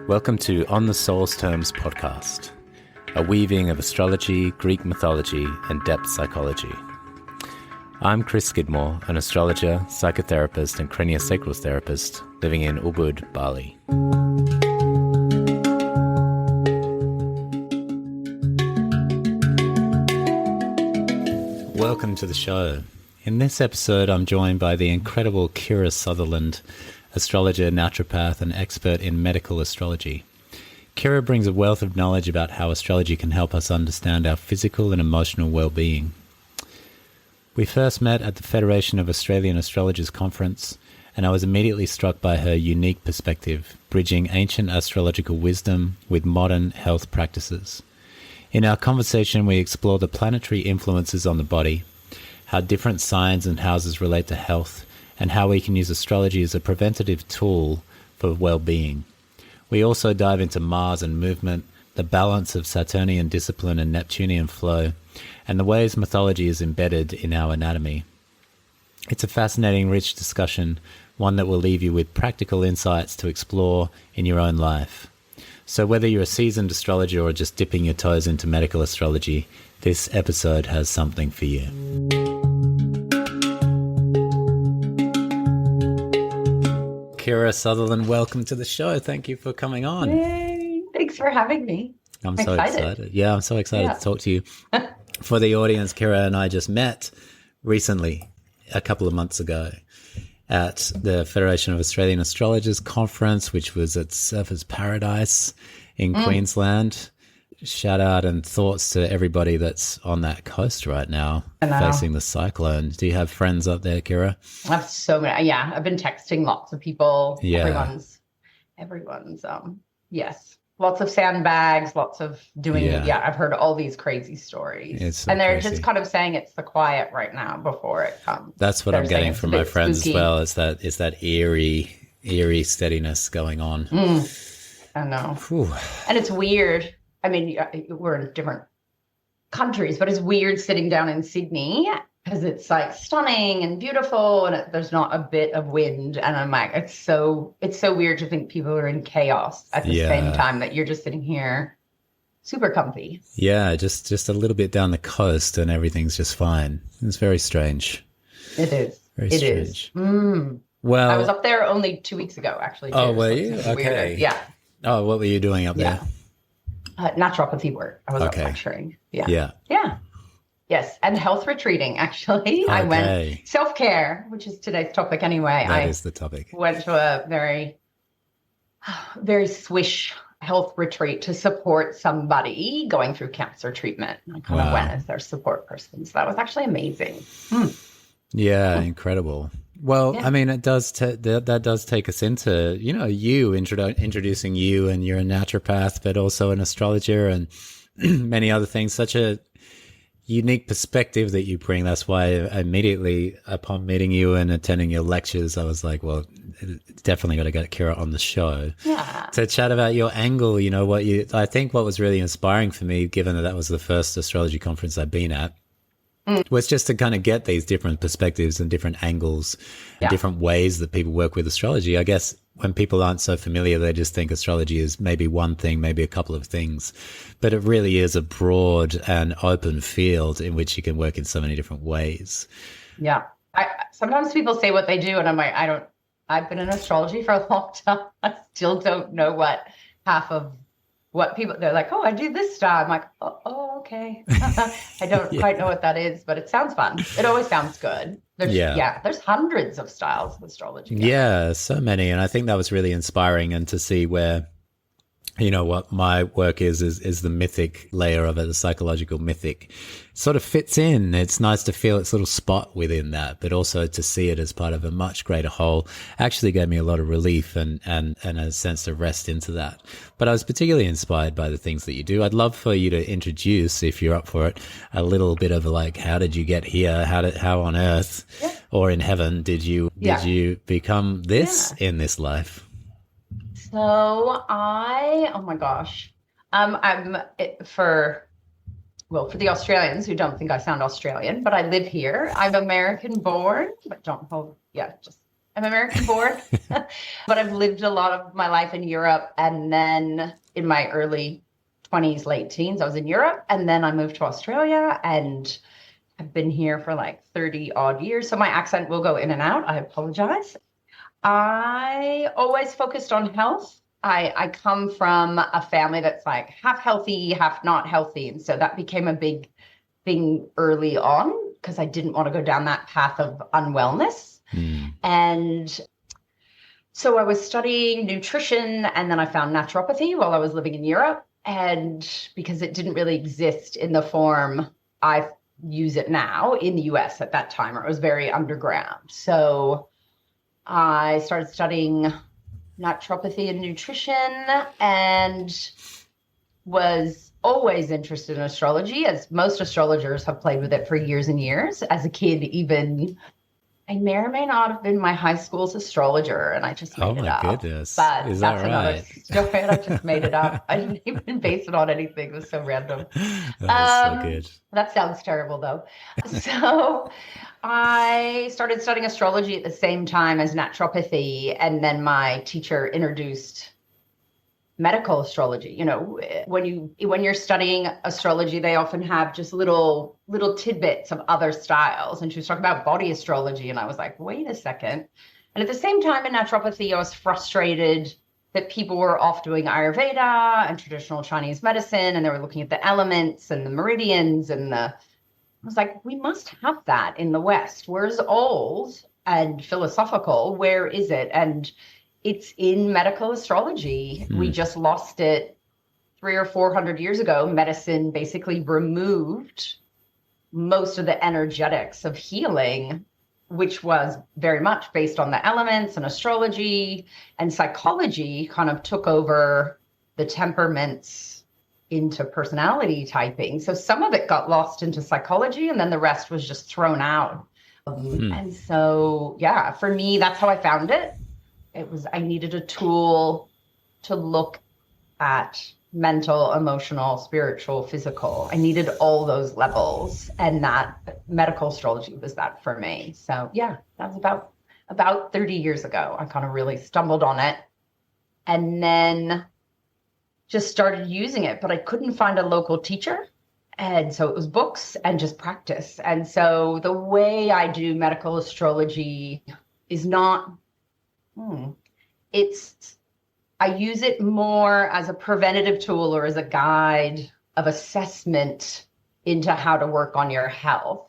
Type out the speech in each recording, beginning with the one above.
Welcome to On the Soul's Terms podcast, a weaving of astrology, Greek mythology, and depth psychology. I'm Chris Skidmore, an astrologer, psychotherapist, and craniosacral therapist living in Ubud, Bali. Welcome to the show. In this episode, I'm joined by the incredible Kira Sutherland, astrologer, naturopath, and expert in medical astrology. Kira brings a wealth of knowledge about how astrology can help us understand our physical and emotional well-being. We first met at the Federation of Australian Astrologers Conference, and I was immediately struck by her unique perspective, bridging ancient astrological wisdom with modern health practices. In our conversation, we explore the planetary influences on the body, how different signs and houses relate to health, and how we can use astrology as a preventative tool for well-being. We also dive into Mars and movement, the balance of Saturnian discipline and Neptunian flow, and the ways mythology is embedded in our anatomy. It's a fascinating, rich discussion, one that will leave you with practical insights to explore in your own life. So whether you're a seasoned astrologer or just dipping your toes into medical astrology, this episode has something for you. Kira Sutherland, welcome to the show. Thank you for coming on. Yay. Thanks for having me. I'm so excited. Yeah, I'm so excited to talk to you. For the audience, Kira and I just met recently, a couple of months ago, at the Federation of Australian Astrologers Conference, which was at Surfers Paradise in Queensland. Shout out and thoughts to everybody that's on that coast right now facing the cyclone. Do you have friends up there, Kira? I have so many. Yeah, I've been texting lots of people. Yeah. Everyone's, yes. Lots of sandbags, lots of doing, I've heard all these crazy stories. And they're just kind of saying it's the quiet right now before it comes. That's what I'm getting from my friends spooky. As well, is that eerie steadiness going on. I know. Whew. And it's weird. I mean, we're in different countries, but it's weird sitting down in Sydney because it's like stunning and beautiful and there's not a bit of wind. And I'm like, it's so weird to think people are in chaos at the same time that you're just sitting here super comfy. Yeah, just a little bit down the coast and everything's just fine. It's very strange. It is. Very strange. Well, I was up there only 2 weeks ago, actually. Oh, were you? Okay. Weird. Yeah. Oh, what were you doing up there? Naturopathy work. I was up lecturing. Yeah. Yes. And health retreating, actually. I went self-care, which is today's topic anyway. That is the topic. Went to a very, very swish health retreat to support somebody going through cancer treatment. I kind of went as their support person. So that was actually amazing. Yeah, incredible. Well, I mean, it does that does take us into, you introducing you, and you're a naturopath, but also an astrologer and many other things. Such a unique perspective that you bring. That's why immediately upon meeting you and attending your lectures, I was like, well, definitely got to get Kira on the show to chat about your angle. I think what was really inspiring for me, given that was the first astrology conference I've been at, was just to kind of get these different perspectives and different angles and different ways that people work with astrology. I guess when people aren't so familiar, they just think astrology is maybe one thing, maybe a couple of things, but it really is a broad and open field in which you can work in so many different ways. Yeah. Sometimes people say what they do and I'm like, I've been in astrology for a long time. I still don't know what half of what people, they're like, oh, I do this style. I'm like, oh okay. I don't quite know what that is, but it sounds fun. It always sounds good. There's hundreds of styles of astrology. Yeah, so many. And I think that was really inspiring, and to see where, what my work is the mythic layer of it, the psychological mythic sort of fits in. It's nice to feel its little spot within that, but also to see it as part of a much greater whole actually gave me a lot of relief and a sense of rest into that. But I was particularly inspired by the things that you do. I'd love for you to introduce, if you're up for it, a little bit of like, how did you get here? How on earth or in heaven did you become this in this life? So oh my gosh, for the Australians who don't think I sound Australian, but I live here. I'm American born, but don't hold, just I'm American born, but I've lived a lot of my life in Europe. And then in my early 20s, late teens, I was in Europe. And then I moved to Australia and I've been here for like 30 odd years. So my accent will go in and out. I apologize. I always focused on health. I come from a family that's like half healthy, half not healthy. And so that became a big thing early on because I didn't want to go down that path of unwellness. And so I was studying nutrition and then I found naturopathy while I was living in Europe. And because it didn't really exist in the form I use it now in the US at that time, or it was very underground. So I started studying naturopathy and nutrition and was always interested in astrology, as most astrologers have played with it for years and years. As a kid, even I may or may not have been my high school's astrologer, and I just made it up. Oh my goodness. But is that that's right? Another story, and I just made it up. I didn't even base it on anything. It was so random. That was so good. That sounds terrible, though. So I started studying astrology at the same time as naturopathy, and then my teacher introduced medical astrology. You know, when you're studying astrology, they often have just little tidbits of other styles. And she was talking about body astrology, and I was like, wait a second. And at the same time in naturopathy, I was frustrated that people were off doing Ayurveda and traditional Chinese medicine, and they were looking at the elements and the meridians I was like, we must have that in the West. Where's old and philosophical? Where is it? And it's in medical astrology. We just lost it 300 or 400 years ago. Medicine basically removed most of the energetics of healing, which was very much based on the elements and astrology, and psychology kind of took over the temperaments into personality typing. So some of it got lost into psychology and then the rest was just thrown out. And so, yeah, for me, that's how I found it. I needed a tool to look at mental, emotional, spiritual, physical. I needed all those levels, and that medical astrology was that for me. So yeah, that was about 30 years ago. I kind of really stumbled on it and then just started using it, but I couldn't find a local teacher. And so it was books and just practice. And so the way I do medical astrology is not I use it more as a preventative tool or as a guide of assessment into how to work on your health.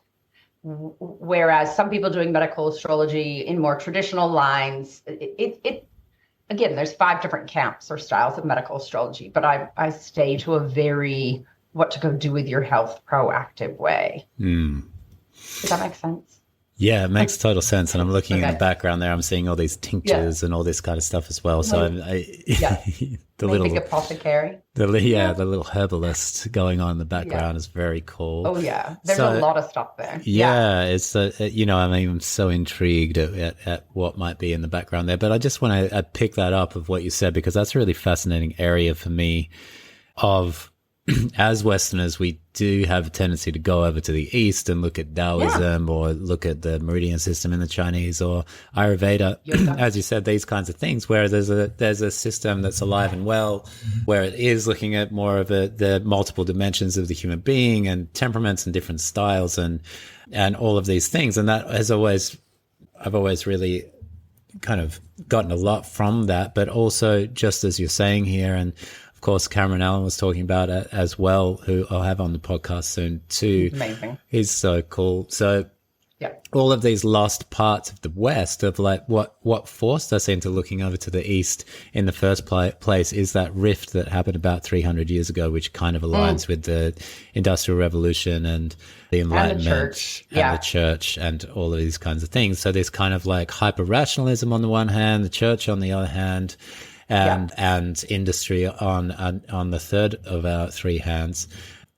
Whereas some people doing medical astrology in more traditional lines, again, there's 5 different camps or styles of medical astrology, but I stay to a very what to go do with your health proactive way. Does that make sense? Yeah, it makes total sense. And I'm looking in the background there. I'm seeing all these tinctures and all this kind of stuff as well. So the little apothecary. The little herbalist going on in the background is very cool. Oh yeah, there's a lot of stuff there. Yeah, it's I'm so intrigued at what might be in the background there. But I just want to pick that up of what you said, because that's a really fascinating area for me. As Westerners, we do have a tendency to go over to the East and look at Taoism or look at the meridian system in the Chinese or Ayurveda, as you said, these kinds of things, where there's a system that's alive and well, where it is looking at more of the multiple dimensions of the human being and temperaments and different styles and all of these things. And that I've always really kind of gotten a lot from that, but also just as you're saying here, and of course, Cameron Allen was talking about it as well, who I'll have on the podcast soon too. Amazing. He's so cool. So all of these lost parts of the West of like what forced us into looking over to the East in the first place is that rift that happened about 300 years ago, which kind of aligns with the Industrial Revolution and the Enlightenment and the church and all of these kinds of things. So there's kind of like hyper-rationalism on the one hand, the church on the other hand, and industry on the third of our 3 hands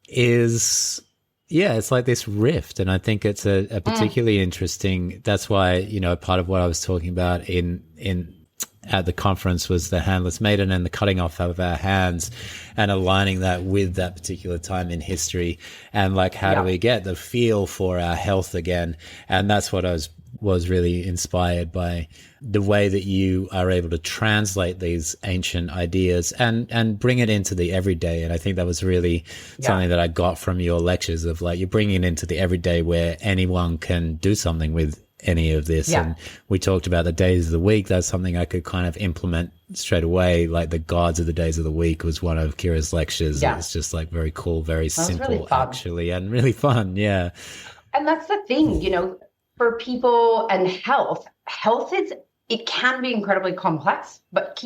is, it's like this rift. And I think it's a particularly interesting, that's why, part of what I was talking about at the conference was the handless maiden and the cutting off of our hands and aligning that with that particular time in history. And like, how do we get the feel for our health again? And that's what I was was really inspired by the way that you are able to translate these ancient ideas and bring it into the everyday. And I think that was really something that I got from your lectures of like, you're bringing it into the everyday where anyone can do something with any of this. And we talked about the days of the week. That's something I could kind of implement straight away. Like the gods of the days of the week was one of Kira's lectures. It's just like very cool, very simple, really actually, and really fun. Yeah. And that's the thing, you know, for people and health it can be incredibly complex, but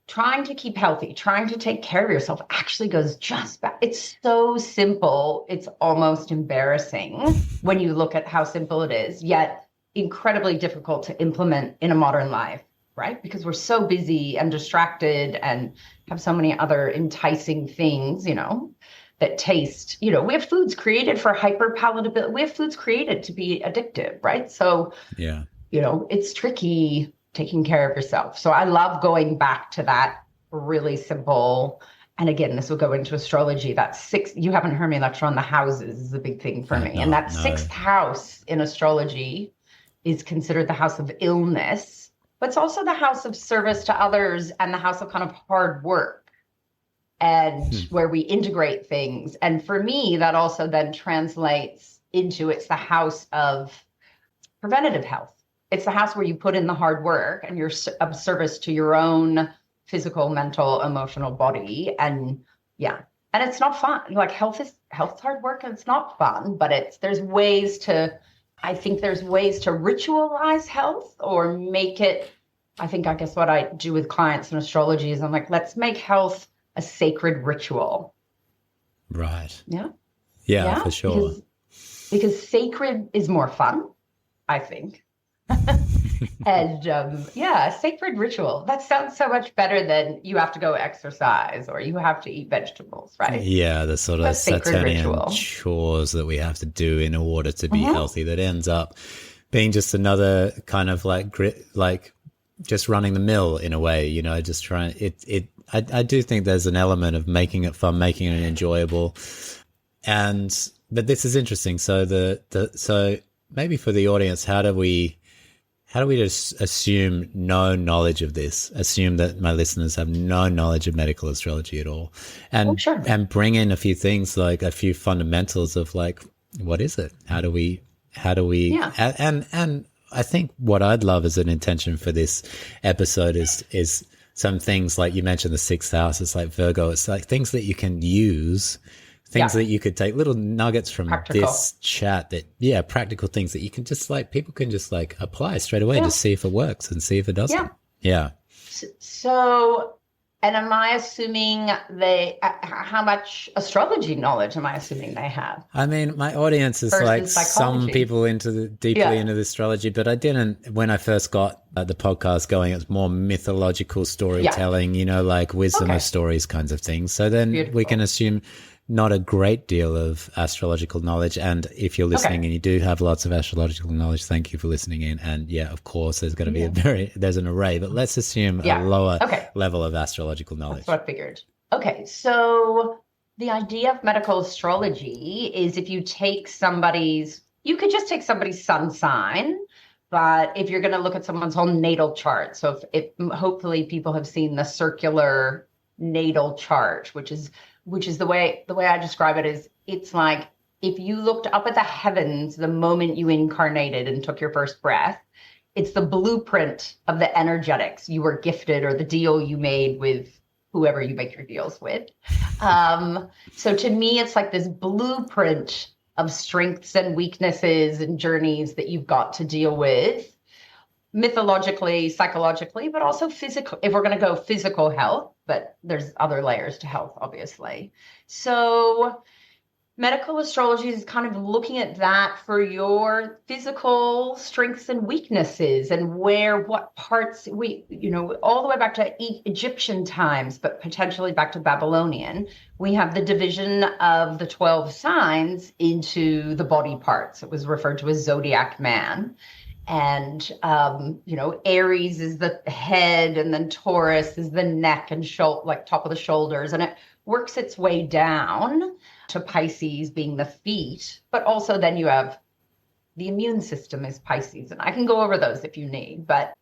trying to keep healthy, trying to take care of yourself actually goes just back. It's so simple. It's almost embarrassing when you look at how simple it is, yet incredibly difficult to implement in a modern life, right? Because we're so busy and distracted and have so many other enticing things, you know, that taste, you know, we have foods created for hyperpalatability. We have foods created to be addictive, right? So, you know, it's tricky taking care of yourself. So I love going back to that really simple. And again, this will go into astrology. That you haven't heard me lecture on the houses is a big thing for me. And that sixth house in astrology is considered the house of illness, but it's also the house of service to others and the house of kind of hard work and where we integrate things. And for me, that also then translates into it's the house of preventative health. It's the house where you put in the hard work and you're of service to your own physical, mental, emotional body. And and it's not fun. Like health's hard work and it's not fun, but there's ways to ritualize health or make it, I guess what I do with clients in astrology is I'm like, let's make health a sacred ritual. Right. Yeah, for sure. Because sacred is more fun, I think. And sacred ritual. That sounds so much better than you have to go exercise or you have to eat vegetables, right? Yeah, the sort of Saturnian chores that we have to do in order to be healthy that ends up being just another kind of like just running the mill in a way, you know, just trying I do think there's an element of making it fun, making it enjoyable. But this is interesting. So so maybe for the audience, how do we just assume no knowledge of this? Assume that my listeners have no knowledge of medical astrology at all, and bring in a few things like a few fundamentals of like, what is it? How do we? And I think what I'd love as an intention for this episode is some things like you mentioned the sixth house. It's like Virgo. It's like things that you can use. Things that you could take, little nuggets from this chat practical things that you can just like, people can just like apply straight away, just see if it works and see if it doesn't. Yeah. So, and am I assuming how much astrology knowledge am I assuming they have? I mean, my audience is like some people deeply into the astrology, but I didn't, when I first got the podcast going, it was more mythological storytelling, you know, like wisdom of stories kinds of things. So then we can assume not a great deal of astrological knowledge. And if you're listening and you do have lots of astrological knowledge, thank you for listening in. And of course, there's going to be there's an array, but let's assume a lower level of astrological knowledge. That's what I figured. Okay. So the idea of medical astrology is if you could just take somebody's sun sign, but if you're going to look at someone's whole natal chart, so if hopefully people have seen the circular natal chart, which is the way I describe it is it's like if you looked up at the heavens the moment you incarnated and took your first breath, it's the blueprint of the energetics you were gifted or the deal you made with whoever you make your deals with. So to me, it's like this blueprint of strengths and weaknesses and journeys that you've got to deal with mythologically, psychologically, but also physical, if we're going to go physical health, but there's other layers to health, obviously. So medical astrology is kind of looking at that for your physical strengths and weaknesses and what parts all the way back to Egyptian times, but potentially back to Babylonian. We have the division of the 12 signs into the body parts. It was referred to as zodiac man. And, Aries is the head, and then Taurus is the neck and like top of the shoulders. And it works its way down to Pisces being the feet. But also then you have the immune system is Pisces. And I can go over those if you need. But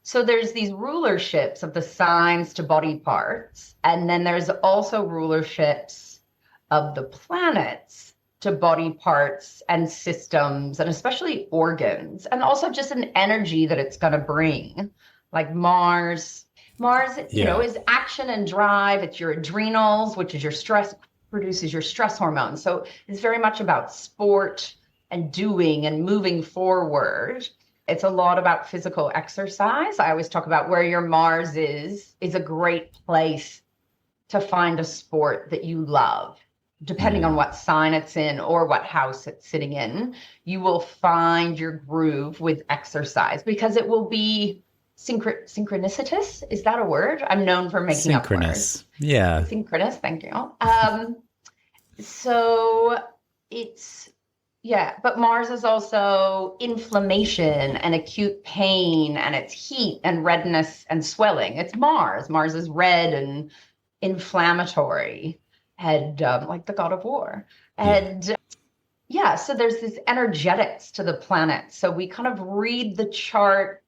so there's these rulerships of the signs to body parts. And then there's also rulerships of the planets to body parts and systems, and especially organs, and also just an energy that it's going to bring. Like Mars, you know, is action and drive. It's your adrenals, which is your stress, produces your stress hormones. So it's very much about sport and doing and moving forward. It's a lot about physical exercise. I always talk about where your Mars is a great place to find a sport that you love. Depending on what sign it's in or what house it's sitting in, you will find your groove with exercise because it will be synchronicitous. Is that a word? I'm known for making up words. Yeah. Synchronous. Thank you. So it's, but Mars is also inflammation and acute pain, and it's heat and redness and swelling. It's Mars. Mars is red and inflammatory. And like the god of war. And so there's this energetics to the planet. So we kind of read the chart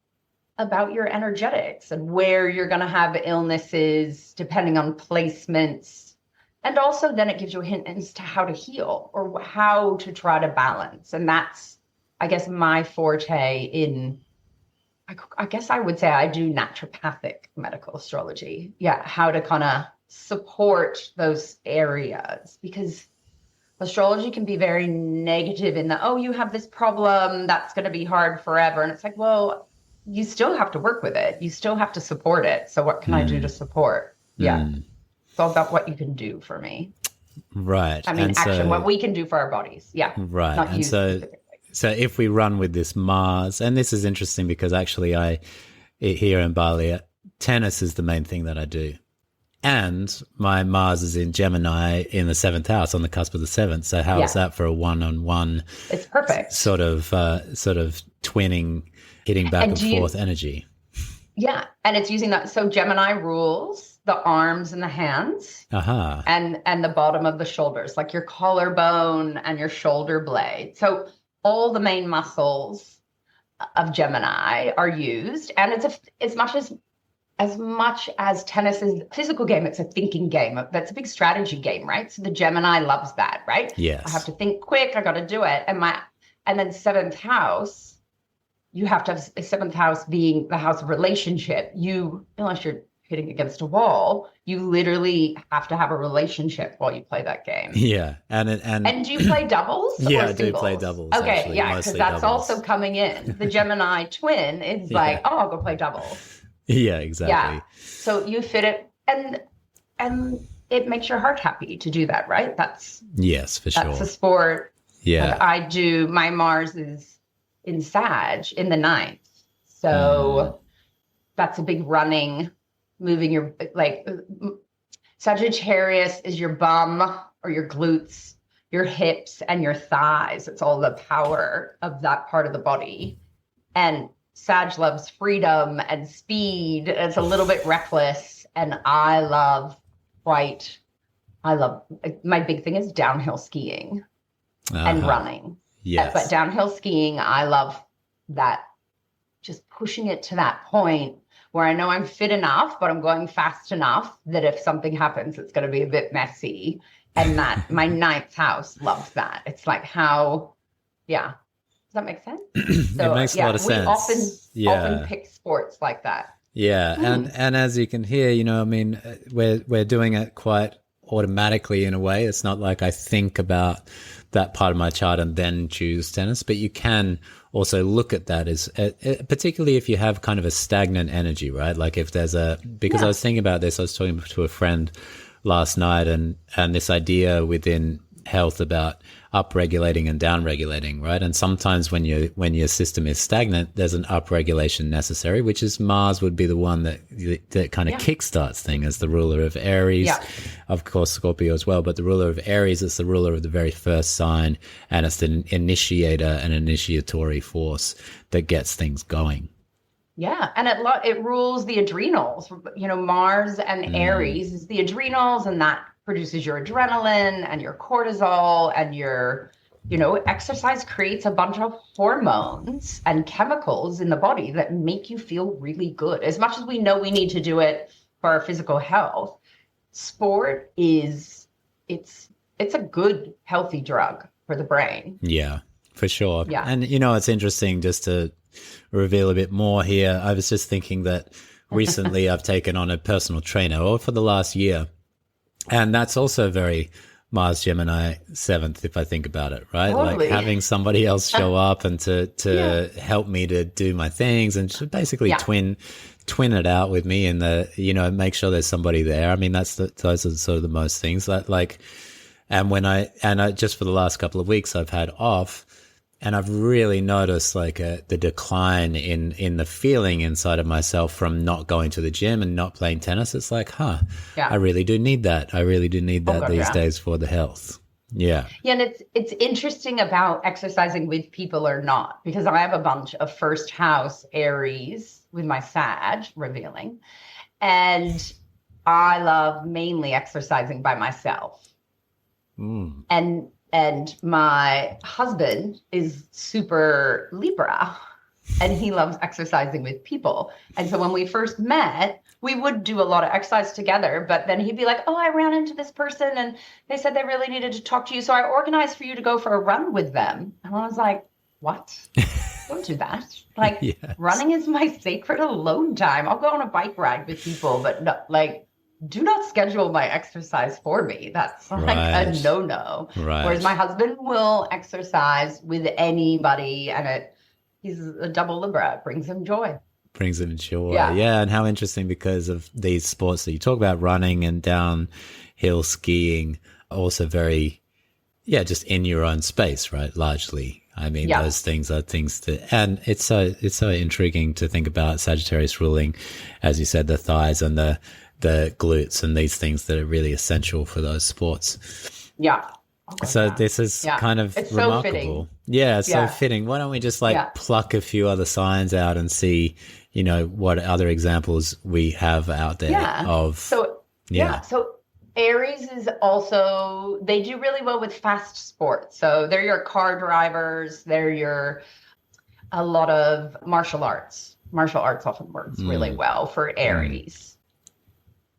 about your energetics and where you're going to have illnesses depending on placements. And also then it gives you a hint as to how to heal or how to try to balance. And that's, I guess, my forte in, I guess I would say I do naturopathic medical astrology. Yeah, how to kind of support those areas, because astrology can be very negative in the, oh, you have this problem, that's going to be hard forever. And it's like, well, you still have to work with it. You still have to support it. So what can I do to support? Yeah. It's all about what you can do for me. Right. I mean, action, what we can do for our bodies. Yeah. Right. Not and you so if we run with this Mars, and this is interesting because actually here in Bali, tennis is the main thing that I do. And my Mars is in Gemini in the 7th house, on the cusp of the 7th. So how is that for a one-on-one? It's perfect. Sort of twinning, hitting back and forth energy. Yeah, and it's using that. So Gemini rules the arms and the hands, and the bottom of the shoulders, like your collarbone and your shoulder blade. So all the main muscles of Gemini are used, and it's as much as tennis is a physical game, it's a thinking game. That's a big strategy game, right? So the Gemini loves that, right? Yes. I have to think quick. I got to do it. And then 7th house, you have to have a 7th house being the house of relationship. Unless you're hitting against a wall, you literally have to have a relationship while you play that game. Yeah. And do you play doubles? Yeah, or I do play doubles. Okay. Actually, yeah. Because that's doubles. Also coming in. The Gemini twin is like, oh, I'll go play doubles. Yeah, exactly. Yeah. So you fit it, and it makes your heart happy to do that, right? Yes, for sure. That's a sport. Yeah. I do. My Mars is in Sag in the 9th. So that's a big running, moving your, like, Sagittarius is your bum or your glutes, your hips and your thighs. It's all the power of that part of the body. And Sag loves freedom and speed. It's a little bit reckless. And my big thing is downhill skiing and running. Yes. But downhill skiing, I love that, just pushing it to that point where I know I'm fit enough, but I'm going fast enough that if something happens, it's going to be a bit messy. And that my 9th house loves that. It's like does that make sense? So, it makes a lot of sense. We often pick sports like that. Yeah, and as you can hear, I mean, we're doing it quite automatically in a way. It's not like I think about that part of my chart and then choose tennis, but you can also look at that as, particularly if you have kind of a stagnant energy, right? Like if there's I was thinking about this, I was talking to a friend last night, and this idea within health about upregulating and downregulating, right? And sometimes when your system is stagnant, there's an upregulation necessary, which is Mars would be the one that kind of kickstarts thing as the ruler of Aries, of course Scorpio as well, but the ruler of Aries is the ruler of the very first sign, and it's the initiator and initiatory force that gets things going. Yeah, and it rules the adrenals. Mars and Aries is the adrenals, and that produces your adrenaline and your cortisol and your exercise creates a bunch of hormones and chemicals in the body that make you feel really good. As much as we know we need to do it for our physical health, sport it's a good, healthy drug for the brain. Yeah, for sure. Yeah. And, it's interesting, just to reveal a bit more here. I was just thinking that recently I've taken on a personal trainer, or for the last year. And that's also very Mars Gemini 7th, if I think about it, right? Totally. Like having somebody else show up and to help me to do my things, and to basically twin it out with me, and make sure there's somebody there. I mean, those are sort of the most things that, like, and I just for the last couple of weeks I've had off, and I've really noticed like the decline in the feeling inside of myself from not going to the gym and not playing tennis. It's like, I really do need that. I really do need that these days for the health. Yeah. Yeah, and it's interesting about exercising with people or not, because I have a bunch of first house Aries with my Sag revealing, and I love mainly exercising by myself. And my husband is super Libra, and he loves exercising with people. And so when we first met, we would do a lot of exercise together, but then he'd be like, oh, I ran into this person and they said they really needed to talk to you, so I organized for you to go for a run with them. And I was like, what? Don't do that. Like, yes. Running is my sacred alone time. I'll go on a bike ride with people, but no, like, do not schedule my exercise for me. That's like a no-no. Right. Whereas my husband will exercise with anybody, and he's a double Libra. It brings him joy. Yeah. And how interesting, because of these sports that you talk about, running and downhill skiing, also very, just in your own space, right? Largely. I mean, those things are things and it's so intriguing to think about Sagittarius ruling, as you said, the thighs and the glutes and these things that are really essential for those sports. Yeah. So this is kind of it's remarkable. So fitting. Yeah, it's so fitting. Why don't we just pluck a few other signs out and see, what other examples we have out there of. So Aries is also, they do really well with fast sports. So they're your car drivers. They're a lot of martial arts. Martial arts often works really well for Aries.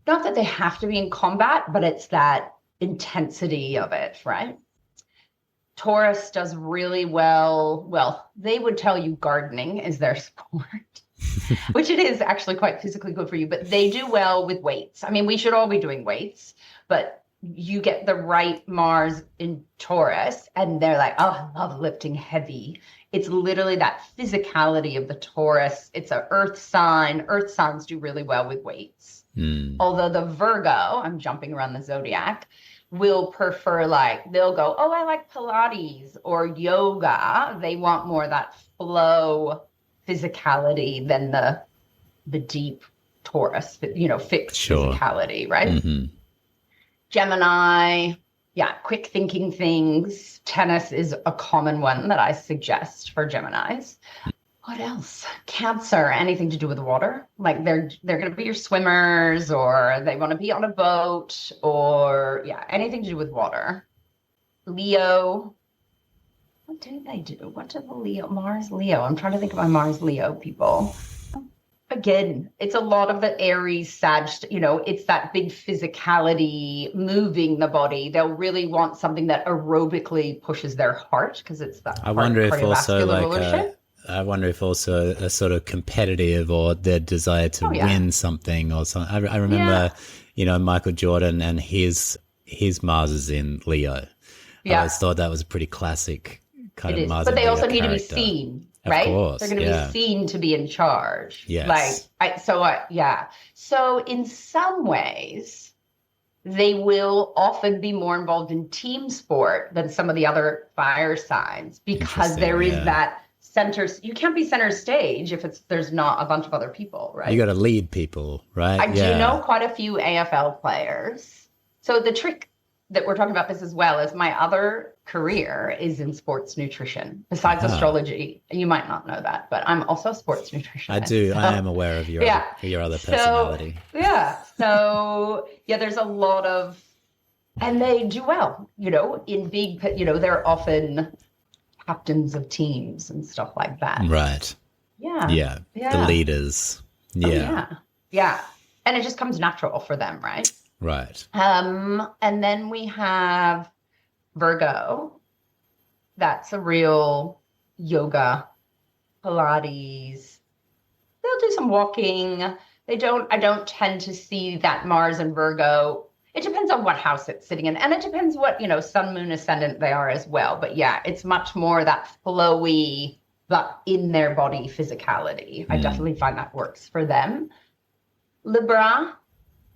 Not that they have to be in combat, but it's that intensity of it, right? Taurus does really well. Well, they would tell you gardening is their sport, which it is actually quite physically good for you, but they do well with weights. I mean, we should all be doing weights, but you get the right Mars in Taurus and they're like, oh, I love lifting heavy. It's literally that physicality of the Taurus. It's an earth sign. Earth signs do really well with weights. Although the Virgo, I'm jumping around the zodiac, will prefer, they'll go, oh, I like Pilates or yoga. They want more of that flow physicality than the deep Taurus, fixed physicality, right? Mm-hmm. Gemini, quick thinking things. Tennis is a common one that I suggest for Geminis. What else? Cancer, anything to do with water. Like they're going to be your swimmers, or they want to be on a boat, or anything to do with water. Leo. What do they do? What do the Mars Leo? I'm trying to think of my Mars Leo people. Again, it's a lot of the Aries, Sag, it's that big physicality, moving the body. They'll really want something that aerobically pushes their heart, because it's that I wonder if also a sort of competitive, or their desire to win something or something. I remember, Michael Jordan and his Mars is in Leo. I always thought that was a pretty classic kind of Mars. But they also need to be seen, right? Of course, they're going to be seen to be in charge. Yes. So in some ways, they will often be more involved in team sport than some of the other fire signs, because there is that center. You can't be center stage if there's not a bunch of other people, right? You got to lead people, right? I do know quite a few AFL players. So the trick that we're talking about this as well is my other career is in sports nutrition, besides astrology. And you might not know that, but I'm also a sports nutritionist. I do. So, I am aware of your other personality. So there's a lot of And they do well, in big, they're often captains of teams and stuff like that. Right. Yeah. Yeah. Yeah. The leaders. Yeah. Oh, yeah. Yeah. And it just comes natural for them, right? Right. And then we have Virgo. That's a real yoga, Pilates. They'll do some walking. I don't tend to see that Mars and Virgo. It depends on what house it's sitting in. And it depends what, sun, moon, ascendant they are as well. But yeah, it's much more that flowy, but in their body physicality. I definitely find that works for them. Libra,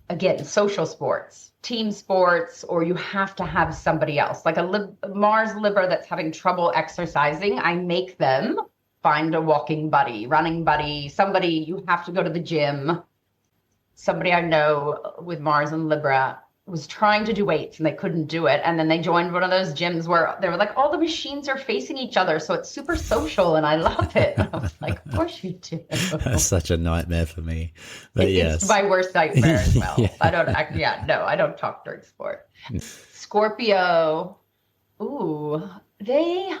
again, social sports, team sports, or you have to have somebody else. Like a Mars Libra that's having trouble exercising, I make them find a walking buddy, running buddy, somebody. You have to go to the gym. Somebody I know with Mars and Libra was trying to do weights and they couldn't do it. And then they joined one of those gyms where they were like, all the machines are facing each other. So it's super social and I love it. And I was like, of course you do. That's such a nightmare for me. But It's my worst nightmare as well. Yeah. I don't talk during sport. Scorpio. Ooh, they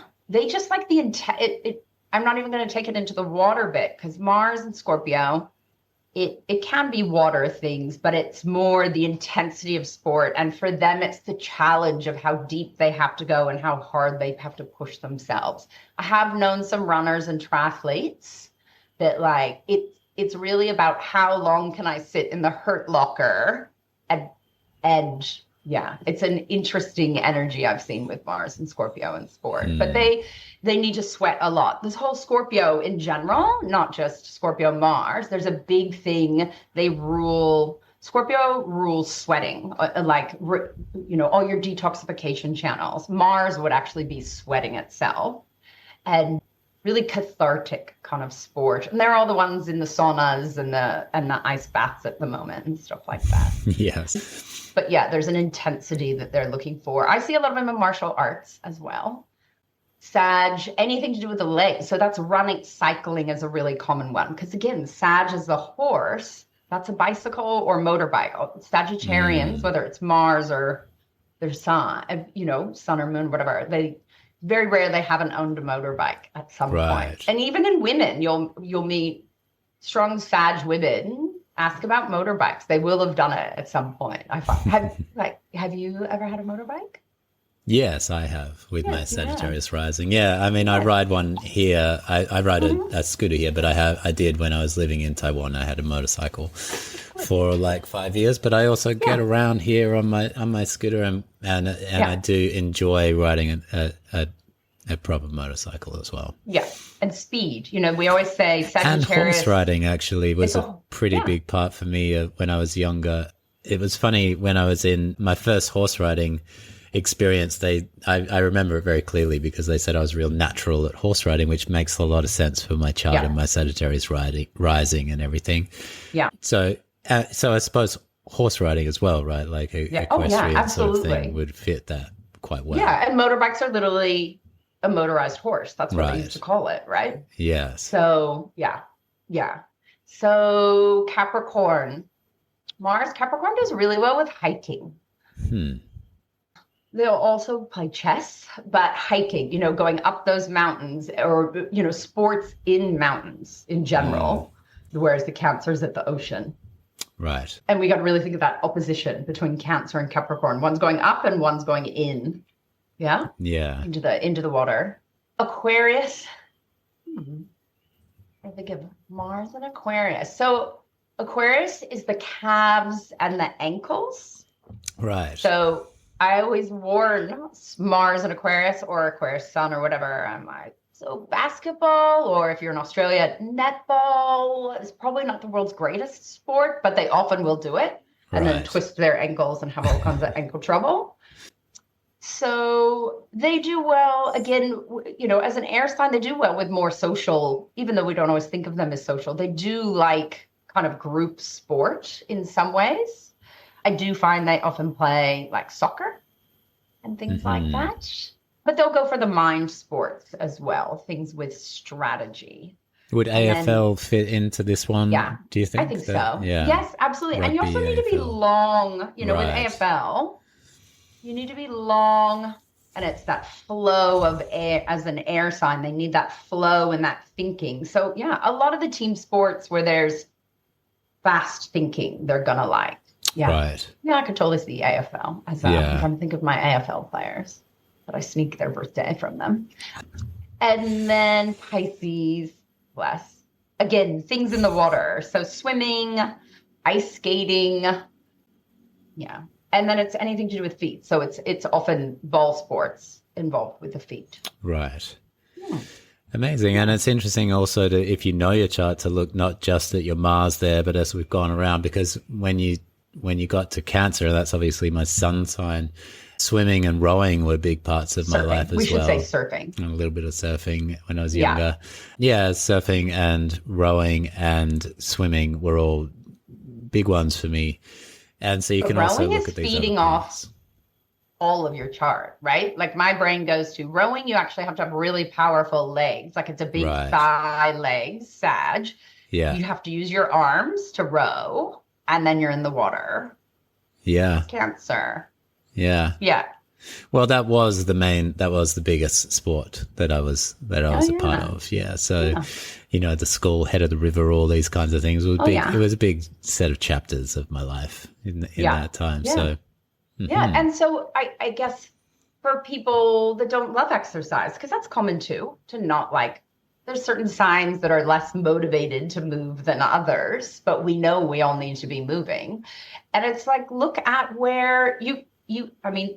just like the intent. I'm not even going to take it into the water bit because Mars and Scorpio, it can be water things, but it's more the intensity of sport. And for them, it's the challenge of how deep they have to go and how hard they have to push themselves. I have known some runners and triathletes that it's really about how long can I sit in the hurt locker and yeah, it's an interesting energy I've seen with Mars and Scorpio and sport, but they need to sweat a lot. This whole Scorpio in general, not just Scorpio Mars, there's a big thing. Scorpio rules sweating, all your detoxification channels. Mars would actually be sweating itself and really cathartic kind of sport. And they're all the ones in the saunas and the ice baths at the moment and stuff like that. Yes. But yeah, there's an intensity that they're looking for. I see a lot of them in martial arts as well. Sag, anything to do with the legs. So that's running, cycling is a really common one. Because again, Sag is the horse. That's a bicycle or motorbike. Sagittarians, whether it's Mars or their sun, sun or moon, whatever, very rare they haven't owned a motorbike at some point. And even in women, you'll meet strong Sag women. Ask about motorbikes. They will have done it at some point. I find. Have you ever had a motorbike? Yes, I have with my Sagittarius rising. Yeah, I mean, I ride one here. I ride a scooter here, but I did when I was living in Taiwan. I had a motorcycle for like 5 years, but I also get around here on my scooter, and I do enjoy riding a proper motorcycle as well. Yeah, and speed. We always say Sagittarius. And horse riding actually was a pretty big part for me when I was younger. It was funny when I was in my first horse riding experience. I remember it very clearly because they said I was real natural at horse riding, which makes a lot of sense for my chart and my Sagittarius rising and everything. Yeah. So I suppose horse riding as well, right? Like equestrian sort of thing would fit that quite well. Yeah, and motorbikes are literally a motorized horse. That's what they used to call it, right? Yes. So yeah. So Capricorn, Capricorn does really well with hiking. They'll also play chess, but hiking, going up those mountains or, sports in mountains in general, whereas the Cancer's at the ocean. Right. And we got to really think of that opposition between Cancer and Capricorn. One's going up and one's going in. Yeah. Yeah. Into the water. Aquarius. I think of Mars and Aquarius. So Aquarius is the calves and the ankles. Right. So I always warn Mars and Aquarius or Aquarius Sun or whatever. I'm like, so basketball, or if you're in Australia, netball is probably not the world's greatest sport, but they often will do it and then twist their ankles and have all kinds of ankle trouble. So they do well, again, as an air sign, they do well with more social, even though we don't always think of them as social. They do like kind of group sport in some ways. I do find they often play like soccer and things like that. But they'll go for the mind sports as well, things with strategy. Would AFL fit into this one? Yeah. Do you think? I think so. Yeah. Yes, absolutely. Rugby, and you also need to be long, with AFL. You need to be long, and it's that flow of air. As an air sign, they need that flow and that thinking. So yeah, a lot of the team sports where there's fast thinking, they're gonna like. Yeah. Right. Yeah, I could totally see AFL as I'm trying to think of my AFL players, but I sneak their birthday from them. And then Pisces, bless. Again, things in the water. So swimming, ice skating. Yeah. And then it's anything to do with feet. So it's often ball sports involved with the feet. Right. Yeah. Amazing. And it's interesting also to, if you know your chart, to look not just at your Mars there, but as we've gone around, because when you got to Cancer, that's obviously my sun sign, swimming and rowing were big parts of my life as well. We should say surfing. And a little bit of surfing when I was younger. Yeah, surfing and rowing and swimming were all big ones for me. And so you can also look at these feeding off all of your chart, right? Like my brain goes to rowing, you actually have to have really powerful legs. Like it's a big thigh legs, Sag. Yeah. You have to use your arms to row, and then you're in the water. Yeah. Cancer. Yeah. Yeah. Well, that was the biggest sport that I was a part of. Yeah. So, the school, head of the river, all these kinds of things. It was a big set of chapters of my life in that time. Yeah. So, yeah. And so I guess for people that don't love exercise, because that's common too, to not like, there's certain signs that are less motivated to move than others, but we know we all need to be moving. And it's like, look at where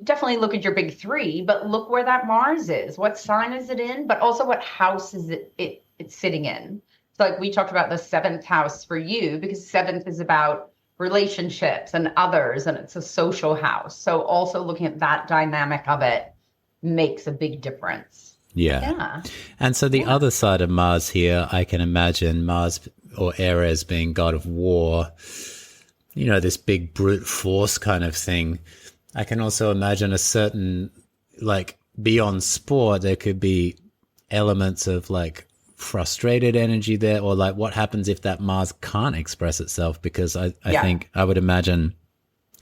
definitely look at your big three, but look where that Mars is. What sign is it in? But also what house is it's sitting in. So like we talked about the 7th house for you, because 7th is about relationships and others, and it's a social house. So also looking at that dynamic of it makes a big difference. Yeah. And so the other side of Mars here, I can imagine Mars or Ares being god of war, this big brute force kind of thing. I can also imagine a certain, like, beyond sport, there could be elements of like frustrated energy there, or like what happens if that Mars can't express itself, because I think I would imagine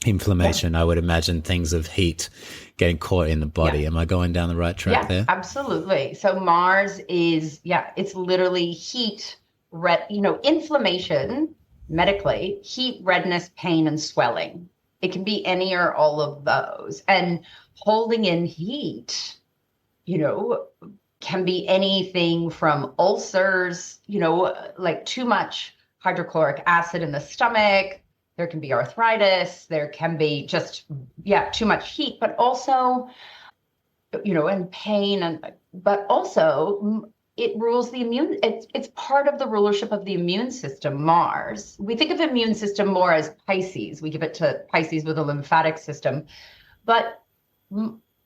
inflammation. I would imagine things of heat getting caught in the body. Am I going down the right track there? Absolutely. So Mars is, it's literally heat, inflammation, medically, heat, redness, pain, and swelling. It can be any or all of those. And holding in heat, can be anything from ulcers, like too much hydrochloric acid in the stomach. There can be arthritis. There can be just, too much heat, but also, and pain. But also it rules the immune. It's part of the rulership of the immune system, Mars. We think of the immune system more as Pisces. We give it to Pisces with a lymphatic system. But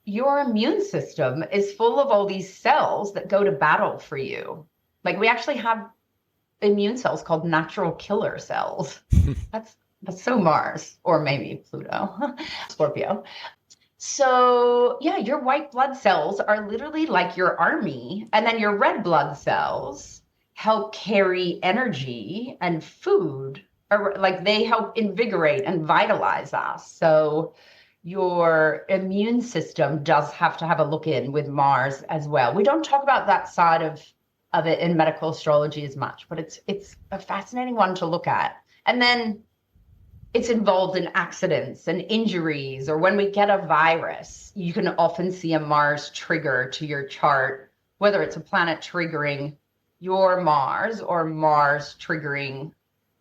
your immune system is full of all these cells that go to battle for you. Like we actually have immune cells called natural killer cells. That's so Mars, or maybe Pluto, Scorpio. So your white blood cells are literally like your army, and then your red blood cells help carry energy and food, or like they help invigorate and vitalize us. So your immune system does have to have a look in with Mars as well. We don't talk about that side of it in medical astrology as much, but it's a fascinating one to look at. And then it's involved in accidents and injuries, or when we get a virus, you can often see a Mars trigger to your chart, whether it's a planet triggering your Mars or Mars triggering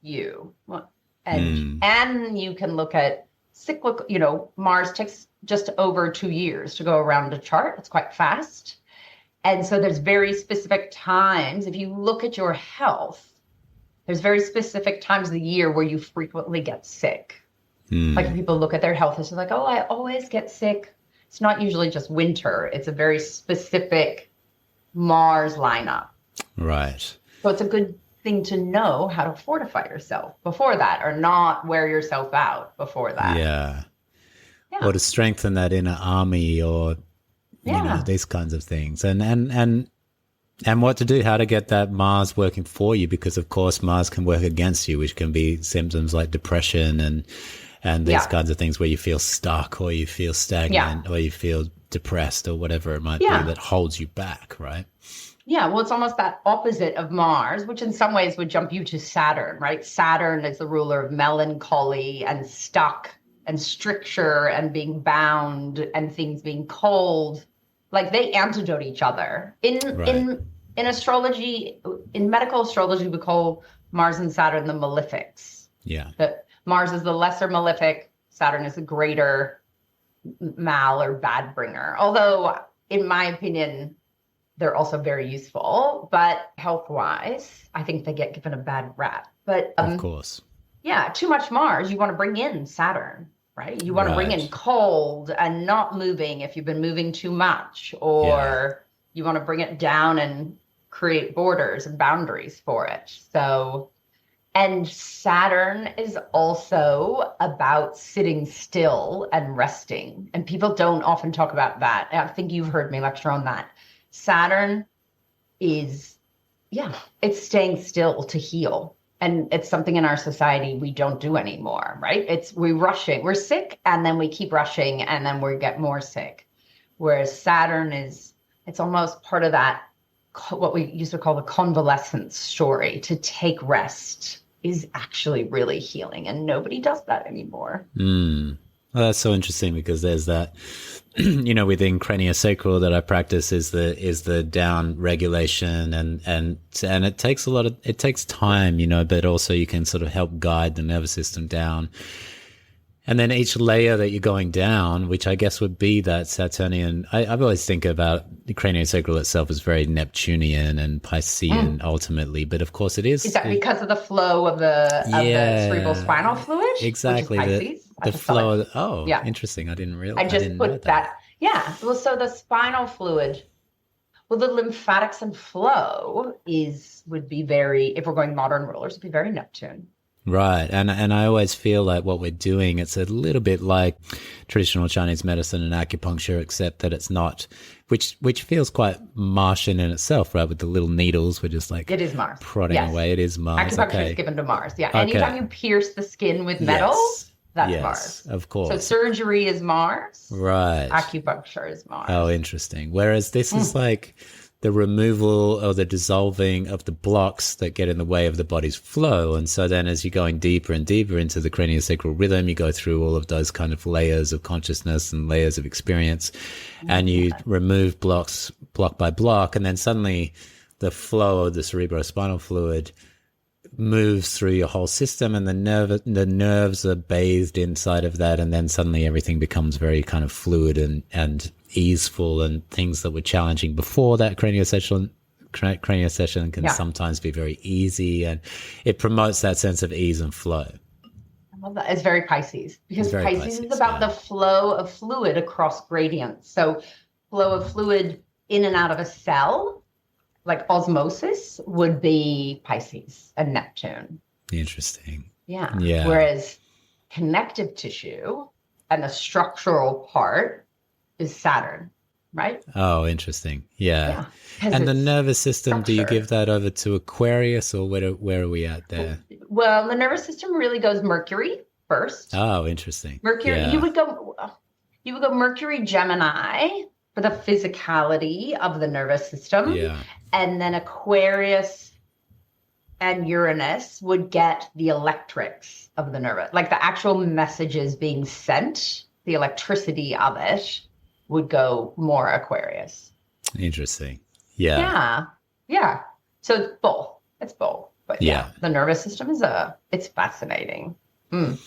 you. And you can look at cyclical, Mars takes just over 2 years to go around a chart. It's quite fast. And so there's very specific times. If you look at your health, there's very specific times of the year where you frequently get sick. Like if people look at their health, it's like, I always get sick. It's not usually just winter. It's a very specific Mars lineup. Right. So it's a good thing to know how to fortify yourself before that, or not wear yourself out before that. Yeah. Or to strengthen that inner army, or, these kinds of things. And what to do, how to get that Mars working for you, because of course Mars can work against you, which can be symptoms like depression and and these kinds of things where you feel stuck or you feel stagnant or you feel depressed or whatever it might be that holds you back, right? Yeah, well, it's almost that opposite of Mars, which in some ways would jump you to Saturn, right? Saturn is the ruler of melancholy and stuck and stricture and being bound and things being cold. Like they antidote each other. In astrology, in medical astrology, we call Mars and Saturn the malefics. Yeah. That Mars is the lesser malefic, Saturn is the greater mal or bad bringer. Although, in my opinion, they're also very useful, but health-wise, I think they get given a bad rap. But of course. Yeah, too much Mars, you want to bring in Saturn, right? You want to bring in cold and not moving if you've been moving too much, or you want to bring it down and create borders and boundaries for it. So, and Saturn is also about sitting still and resting. And people don't often talk about that. I think you've heard me lecture on that. Saturn is, it's staying still to heal. And it's something in our society we don't do anymore, right? We're sick and then we keep rushing and then we get more sick. Whereas Saturn it's almost part of that, what we used to call the convalescence story. To take rest is actually really healing, and nobody does that anymore. Well, that's so interesting because there's that, within craniosacral that I practice is the down regulation and it takes time, but also you can sort of help guide the nervous system down. And then each layer that you're going down, which I guess would be that Saturnian, I've always think about the craniosacral itself as very Neptunian and Piscean ultimately, but of course it is. Is that because of the flow of the cerebral spinal fluid? Exactly. The flow of, interesting. I didn't realize. I just put that. Yeah. Well, so the spinal fluid, the lymphatics and flow would be very, if we're going modern rulers, would be very Neptune. Right. And I always feel like what we're doing, it's a little bit like traditional Chinese medicine and acupuncture, except that it's not, which feels quite Martian in itself, right? With the little needles, we're just like, it is Mars. Prodding away. It is Mars. Acupuncture is given to Mars. Yeah. Okay. Anytime you pierce the skin with metal, that's Mars. Of course. So surgery is Mars. Right. Acupuncture is Mars. Oh, interesting. Whereas this is like the removal or the dissolving of the blocks that get in the way of the body's flow. And so then as you're going deeper and deeper into the craniosacral rhythm, you go through all of those kind of layers of consciousness and layers of experience, and you remove blocks block by block, and then suddenly the flow of the cerebrospinal fluid moves through your whole system, and the nerves are bathed inside of that, and then suddenly everything becomes very kind of fluid and easeful, and things that were challenging before that cranial session can sometimes be very easy, and it promotes that sense of ease and flow. I love that. It's very Pisces, because Pisces is about the flow of fluid across gradients. So flow of fluid in and out of a cell, like osmosis, would be Pisces and Neptune. Interesting. Yeah. Whereas connective tissue and the structural part is Saturn, right? Oh, interesting. Yeah. And the nervous system, do you give that over to Aquarius, or where are we at there? Well, the nervous system really goes Mercury first. Oh, interesting. Mercury, you would go Mercury, Gemini for the physicality of the nervous system. Yeah. And then Aquarius and Uranus would get the electrics of the nervous, like the actual messages being sent, the electricity of it would go more Aquarius. Interesting. Yeah. So it's both. But the nervous system it's fascinating. And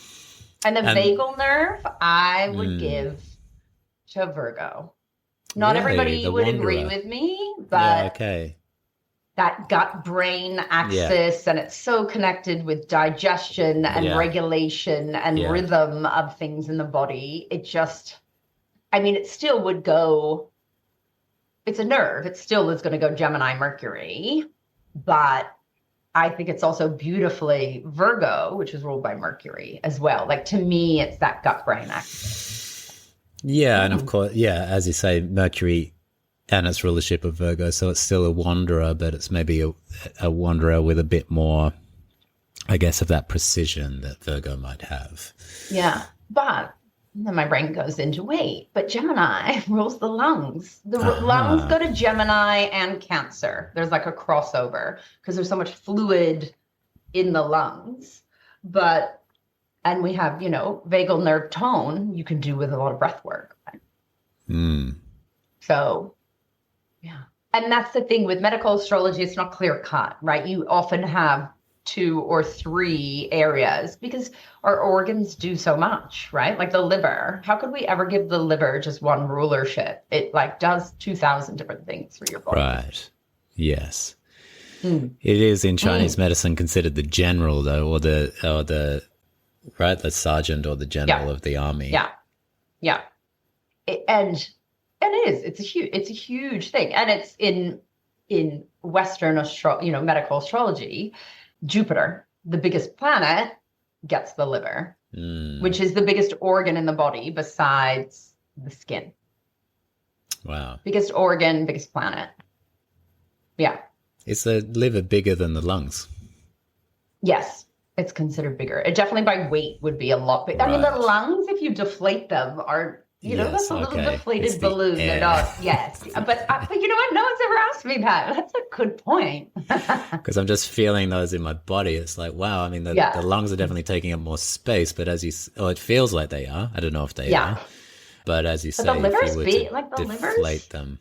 the vagal nerve, I would give to Virgo. Not everybody would agree with me, but that gut-brain axis, and it's so connected with digestion and regulation and rhythm of things in the body. It still would go, it's a nerve. It still is going to go Gemini, Mercury, but I think it's also beautifully Virgo, which is ruled by Mercury as well. Like, to me, it's that gut-brain axis. Yeah, and of course, as you say, Mercury and its rulership of Virgo, so it's still a wanderer, but it's maybe a wanderer with a bit more I guess, of that precision that Virgo might have. Yeah. But then my brain goes into, wait, but Gemini rules the lungs. The lungs go to Gemini and Cancer. There's like a crossover because there's so much fluid in the lungs. And we have, vagal nerve tone you can do with a lot of breath work. Mm. So, yeah. And that's the thing with medical astrology, it's not clear cut, right? You often have 2 or 3 areas because our organs do so much, right? Like the liver. How could we ever give the liver just one rulership? It like does 2,000 different things for your body. Right. Yes. It is in Chinese medicine considered the general, though, or the right, the sergeant or the general of the army. Yeah. And it is. It's a huge thing, and it's in Western medical astrology. Jupiter, the biggest planet, gets the liver, which is the biggest organ in the body besides the skin. Wow. Biggest organ, biggest planet. Yeah. Is the liver bigger than the lungs? Yes, it's considered bigger. It definitely by weight would be a lot bigger. Right. I mean, the lungs, if you deflate them, are that's a little deflated balloon. They're not, yes. But you know what? No one's ever asked me that. That's a good point. Because I'm just feeling those in my body. It's like, wow, I mean, the lungs are definitely taking up more space, but it feels like they are. I don't know if they are. But as you say, the liver's if you were big, to like the deflate them.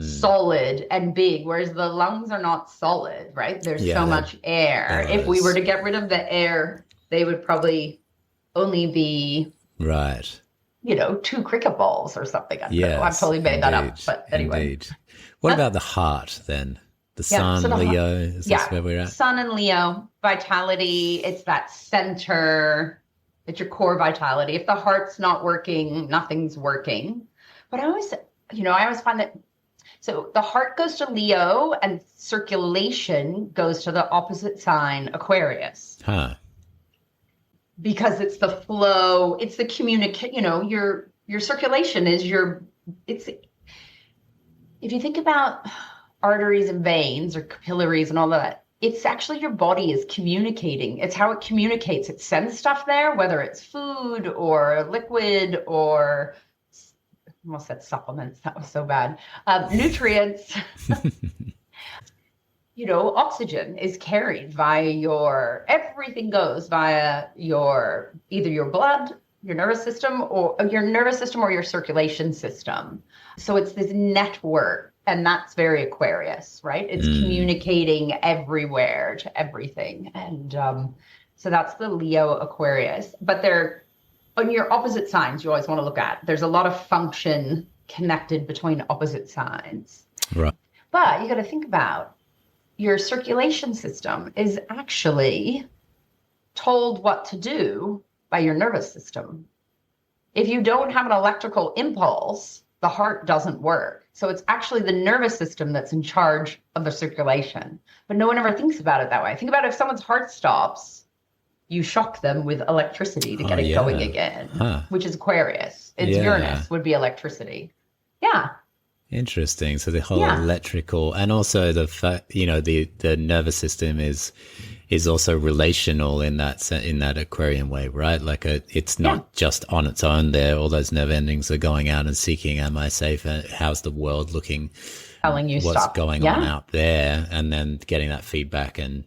Solid and big, whereas the lungs are not solid, right? There's so much air. If we were to get rid of the air, they would probably only be... Right. 2 cricket balls or something. I don't know. I've totally made that up. But anyway. Indeed. What about the heart then? The sun, Leo, is this where we're at? Sun and Leo, vitality, it's that center, it's your core vitality. If the heart's not working, nothing's working. But I always find that, so the heart goes to Leo and circulation goes to the opposite sign, Aquarius. Huh. Because it's the flow, it's the your circulation is if you think about arteries and veins or capillaries and all that, it's actually your body is communicating. It's how it communicates. It sends stuff there, whether it's food or liquid or, I almost said supplements. That was so bad. Nutrients. Oxygen is carried via everything goes via either your blood, your nervous system or your circulation system. So it's this network, and that's very Aquarius, right? It's communicating everywhere to everything. And so that's the Leo Aquarius, but they're on your opposite signs. You always want to look at, there's a lot of function connected between opposite signs. Right. But you got to think about, your circulation system is actually told what to do by your nervous system. If you don't have an electrical impulse, the heart doesn't work. So it's actually the nervous system that's in charge of the circulation. But no one ever thinks about it that way. Think about if someone's heart stops, you shock them with electricity to get it going again, which is Aquarius. It's Uranus would be electricity. Yeah. Interesting. So the whole electrical, and also the fact, the nervous system is also relational in that Aquarian way, right? Like it's not just on its own there. All those nerve endings are going out and seeking, am I safe? How's the world looking? Telling you what's going on out there, and then getting that feedback and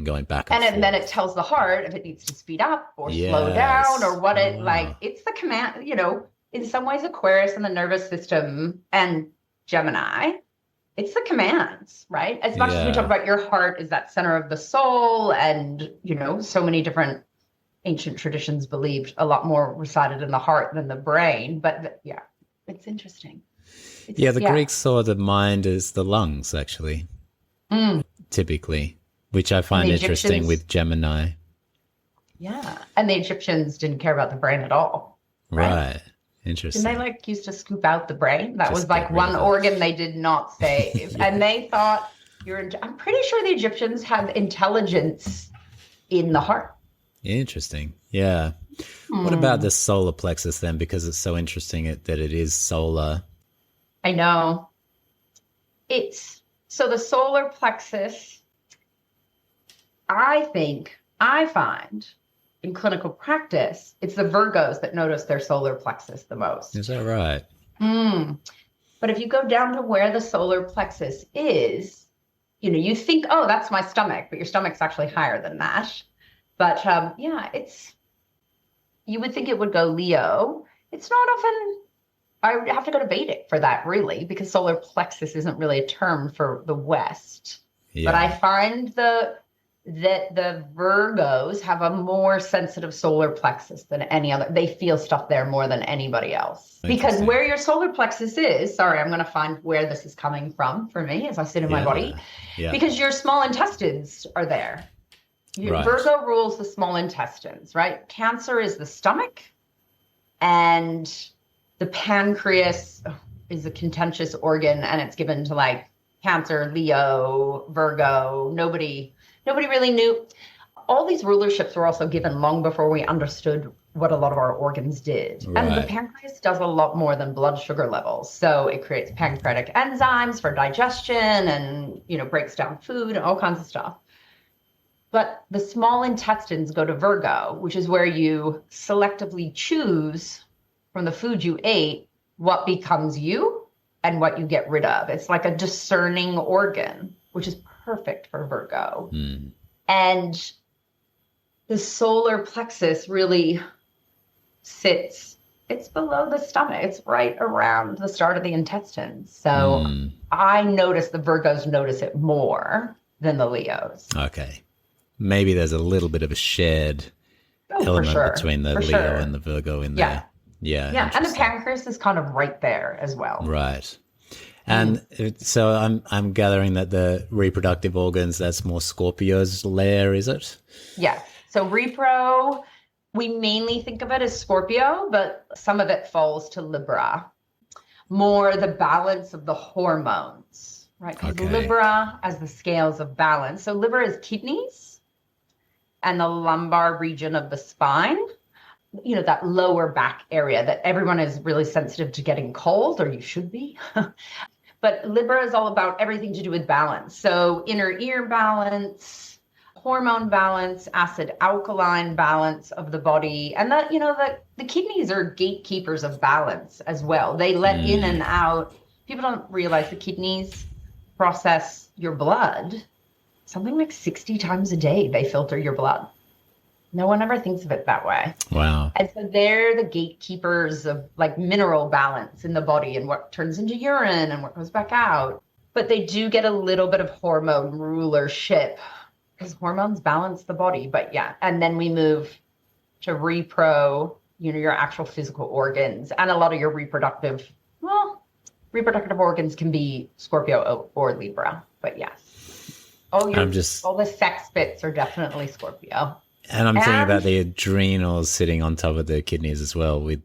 going back and then it tells the heart if it needs to speed up or slow down or what it's the command, in some ways Aquarius and the nervous system and Gemini, it's the commands, right? As much as we talk about your heart is that center of the soul, and so many different ancient traditions believed a lot more resided in the heart than the brain. But it's interesting. The Greeks saw the mind as the lungs, actually, typically, which I find interesting with Gemini. Yeah, and the Egyptians didn't care about the brain at all. Right. Interesting. Didn't they used to scoop out the brain? That was one organ they did not save. And they thought I'm pretty sure the Egyptians have intelligence in the heart. Interesting. Yeah. What about the solar plexus then? Because it's so interesting that it is solar. I know. So the solar plexus, I think I find in clinical practice, it's the Virgos that notice their solar plexus the most. Is that right? But if you go down to where the solar plexus is, you think, oh, that's my stomach, but your stomach's actually higher than that. But you would think it would go Leo. It's not often. I would have to go to Vedic for that, really, because solar plexus isn't really a term for the West. Yeah. But I find that the Virgos have a more sensitive solar plexus than any other. They feel stuff there more than anybody else. Because where your solar plexus is, sorry, I'm going to find where this is coming from for me as I sit in my body. Yeah. Because your small intestines are there. Right. Virgo rules the small intestines, right? Cancer is the stomach, and the pancreas is a contentious organ, and it's given to like Cancer, Leo, Virgo. Nobody really knew. All these rulerships were also given long before we understood what a lot of our organs did. Right. And the pancreas does a lot more than blood sugar levels. So it creates pancreatic enzymes for digestion and, breaks down food and all kinds of stuff. But the small intestines go to Virgo, which is where you selectively choose from the food you ate what becomes you and what you get rid of. It's like a discerning organ, which is perfect for Virgo. And the solar plexus really it's below the stomach. It's right around the start of the intestines. So I notice the Virgos notice it more than the Leos. Okay. Maybe there's a little bit of a shared element between the Leo and the Virgo in there. Yeah. And the pancreas is kind of right there as well. Right. And so I'm gathering that the reproductive organs, that's more Scorpio's lair, is it? Yeah. So repro, we mainly think of it as Scorpio, but some of it falls to Libra. More the balance of the hormones, right? Because Libra as the scales of balance. So Libra is kidneys and the lumbar region of the spine. That lower back area that everyone is really sensitive to getting cold, or you should be. But Libra is all about everything to do with balance. So inner ear balance, hormone balance, acid alkaline balance of the body. And that, the kidneys are gatekeepers of balance as well. They let in and out. People don't realize the kidneys process your blood. Something like 60 times a day, they filter your blood. No one ever thinks of it that way. Wow. And so they're the gatekeepers of like mineral balance in the body and what turns into urine and what goes back out. But they do get a little bit of hormone rulership because hormones balance the body. But yeah, and then we move to repro, your actual physical organs, and a lot of your reproductive organs can be Scorpio or Libra. But yes, all the sex bits are definitely Scorpio. And I'm thinking about the adrenals sitting on top of the kidneys as well with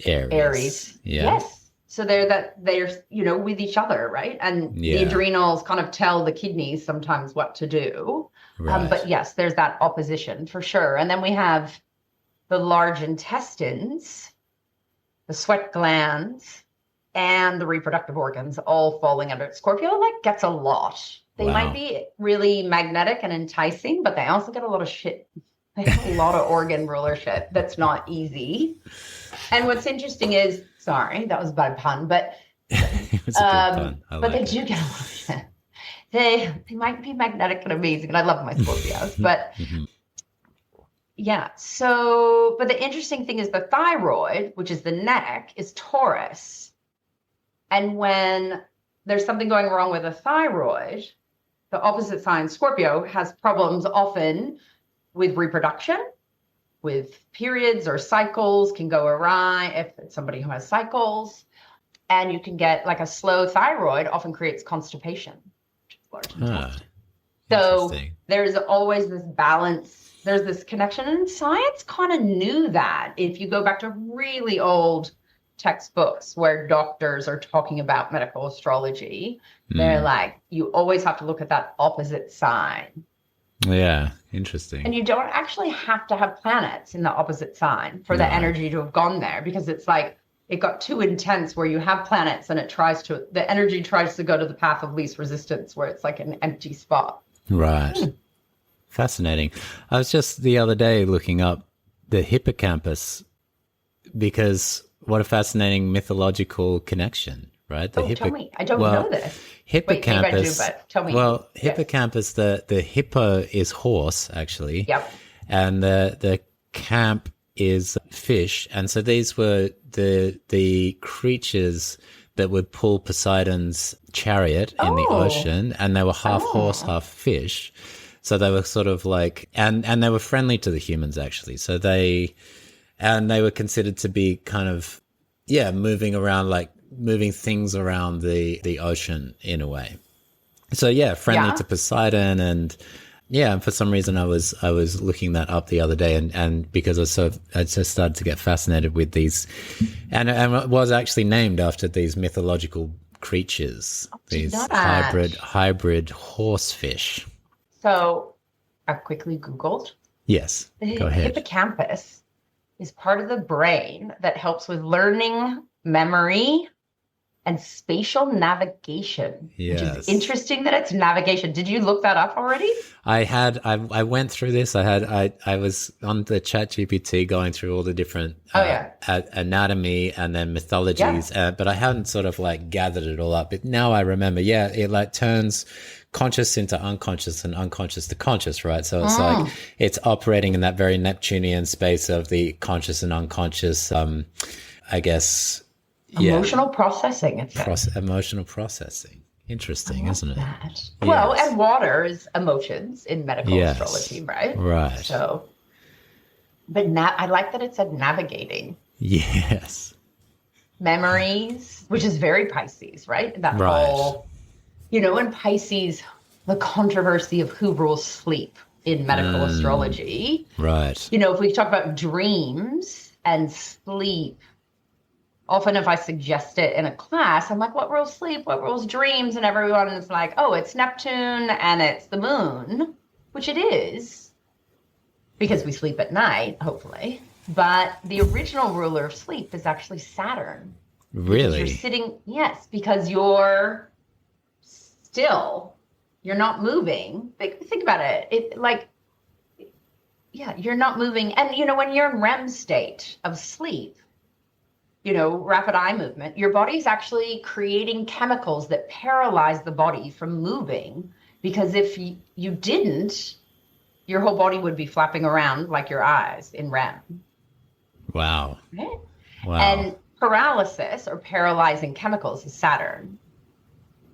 Aries. Yeah. Yes. So they're with each other, right? And the adrenals kind of tell the kidneys sometimes what to do. Right. But yes, there's that opposition for sure. And then we have the large intestines, the sweat glands, and the reproductive organs all falling under it. Scorpio gets a lot. They might be really magnetic and enticing, but they also get a lot of shit. They have a lot of organ rulership that's not easy. And what's interesting is, sorry, that was a bad pun, but it was a good pun. But they do get a lot of shit. They might be magnetic and amazing, and I love my Scorpios, but yeah. So, but the interesting thing is the thyroid, which is the neck, is Taurus. And when there's something going wrong with the thyroid, the opposite sign, Scorpio, has problems often with reproduction, with periods or cycles can go awry if it's somebody who has cycles. And you can get a slow thyroid often creates constipation. So there's always this balance. There's this connection. And science kind of knew that. If you go back to really old textbooks where doctors are talking about medical astrology, they're like, you always have to look at that opposite sign. Yeah, interesting. And you don't actually have to have planets in the opposite sign for the energy to have gone there, because it's it got too intense where you have planets and the energy tries to go to the path of least resistance where it's like an empty spot. Right. Fascinating. I was just the other day looking up the hippocampus because what a fascinating mythological connection, right? The Tell me. I don't know this. Wait, maybe I do, hippocampus. but tell me. Well, Yes. hippocampus. The hippo is horse, actually. Yep. And the camp is fish, and so these were the creatures that would pull Poseidon's chariot in the ocean, and they were half horse, half fish. So they were sort of like, and they were friendly to the humans actually. So they were considered to be kind of, moving around, like moving things around the ocean in a way. So friendly to Poseidon, and for some reason I was looking that up the other day, and because I just started to get fascinated with these, and it was actually named after these mythological creatures, these hybrid horsefish. So I quickly Googled. Yes, go ahead. Hippocampus is part of the brain that helps with learning, memory, and spatial navigation. Yes. Which is interesting that it's navigation. Did you look that up already? I went through this. I was on the ChatGPT going through all the different anatomy and then mythologies, but I hadn't sort of like gathered it all up. But now I remember, it like turns conscious into unconscious and unconscious to conscious, right? So it's like it's operating in that very Neptunian space of the conscious and unconscious, I guess. Emotional processing. It's emotional processing. Interesting, isn't it? Yes. Well, and water is emotions in medical astrology, right? Right. So, but I like that it said navigating. Yes. Memories, which is very Pisces, right? That whole, in Pisces, the controversy of who rules sleep in medical astrology. Right. If we talk about dreams and sleep, often if I suggest it in a class, I'm like, what rules sleep? What rules dreams? And everyone is like, oh, it's Neptune and it's the moon, which it is, because we sleep at night, hopefully. But the original ruler of sleep is actually Saturn. Really? Because you're still, you're not moving. Think about it. You're not moving. And, when you're in REM state of sleep, rapid eye movement, your body's actually creating chemicals that paralyze the body from moving, because if you didn't, your whole body would be flapping around like your eyes in REM. Wow. Right? Wow. And paralysis or paralyzing chemicals is Saturn.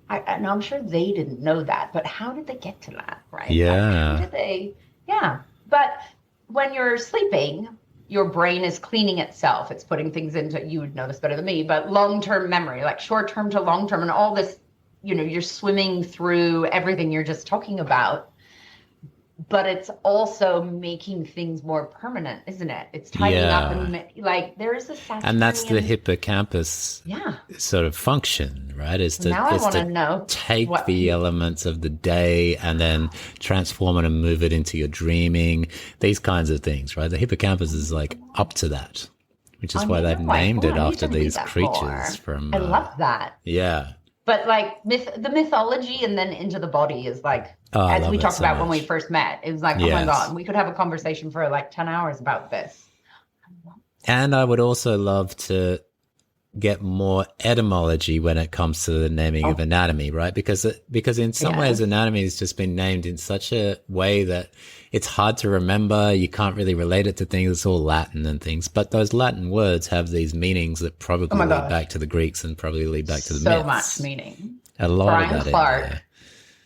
And I'm sure they didn't know that, but how did they get to that, right? Yeah. How did they? Yeah. But when you're sleeping, your brain is cleaning itself. It's putting things into, you would know this better than me, but long-term memory, like short-term to long-term, and all this, you're swimming through everything you're just talking about. But it's also making things more permanent, isn't it? It's tightening up, and there is a Saturnian... And that's the hippocampus sort of function, right? Is to, now I want to know take the elements of the day and then transform it and move it into your dreaming, these kinds of things, right? The hippocampus is like up to that, which is why they've named it after these creatures from... I love that. Yeah. But the mythology and then into the body is like, as we talked about when we first met, it was like, oh my God, we could have a conversation for like 10 hours about this. And I would also love to get more etymology when it comes to the naming of anatomy, right? Because in some ways anatomy has just been named in such a way that it's hard to remember. You can't really relate it to things. It's all Latin and things. But those Latin words have these meanings that probably lead back to the Greeks and probably lead back to the myths. So much meaning. A lot Brian of that Clark,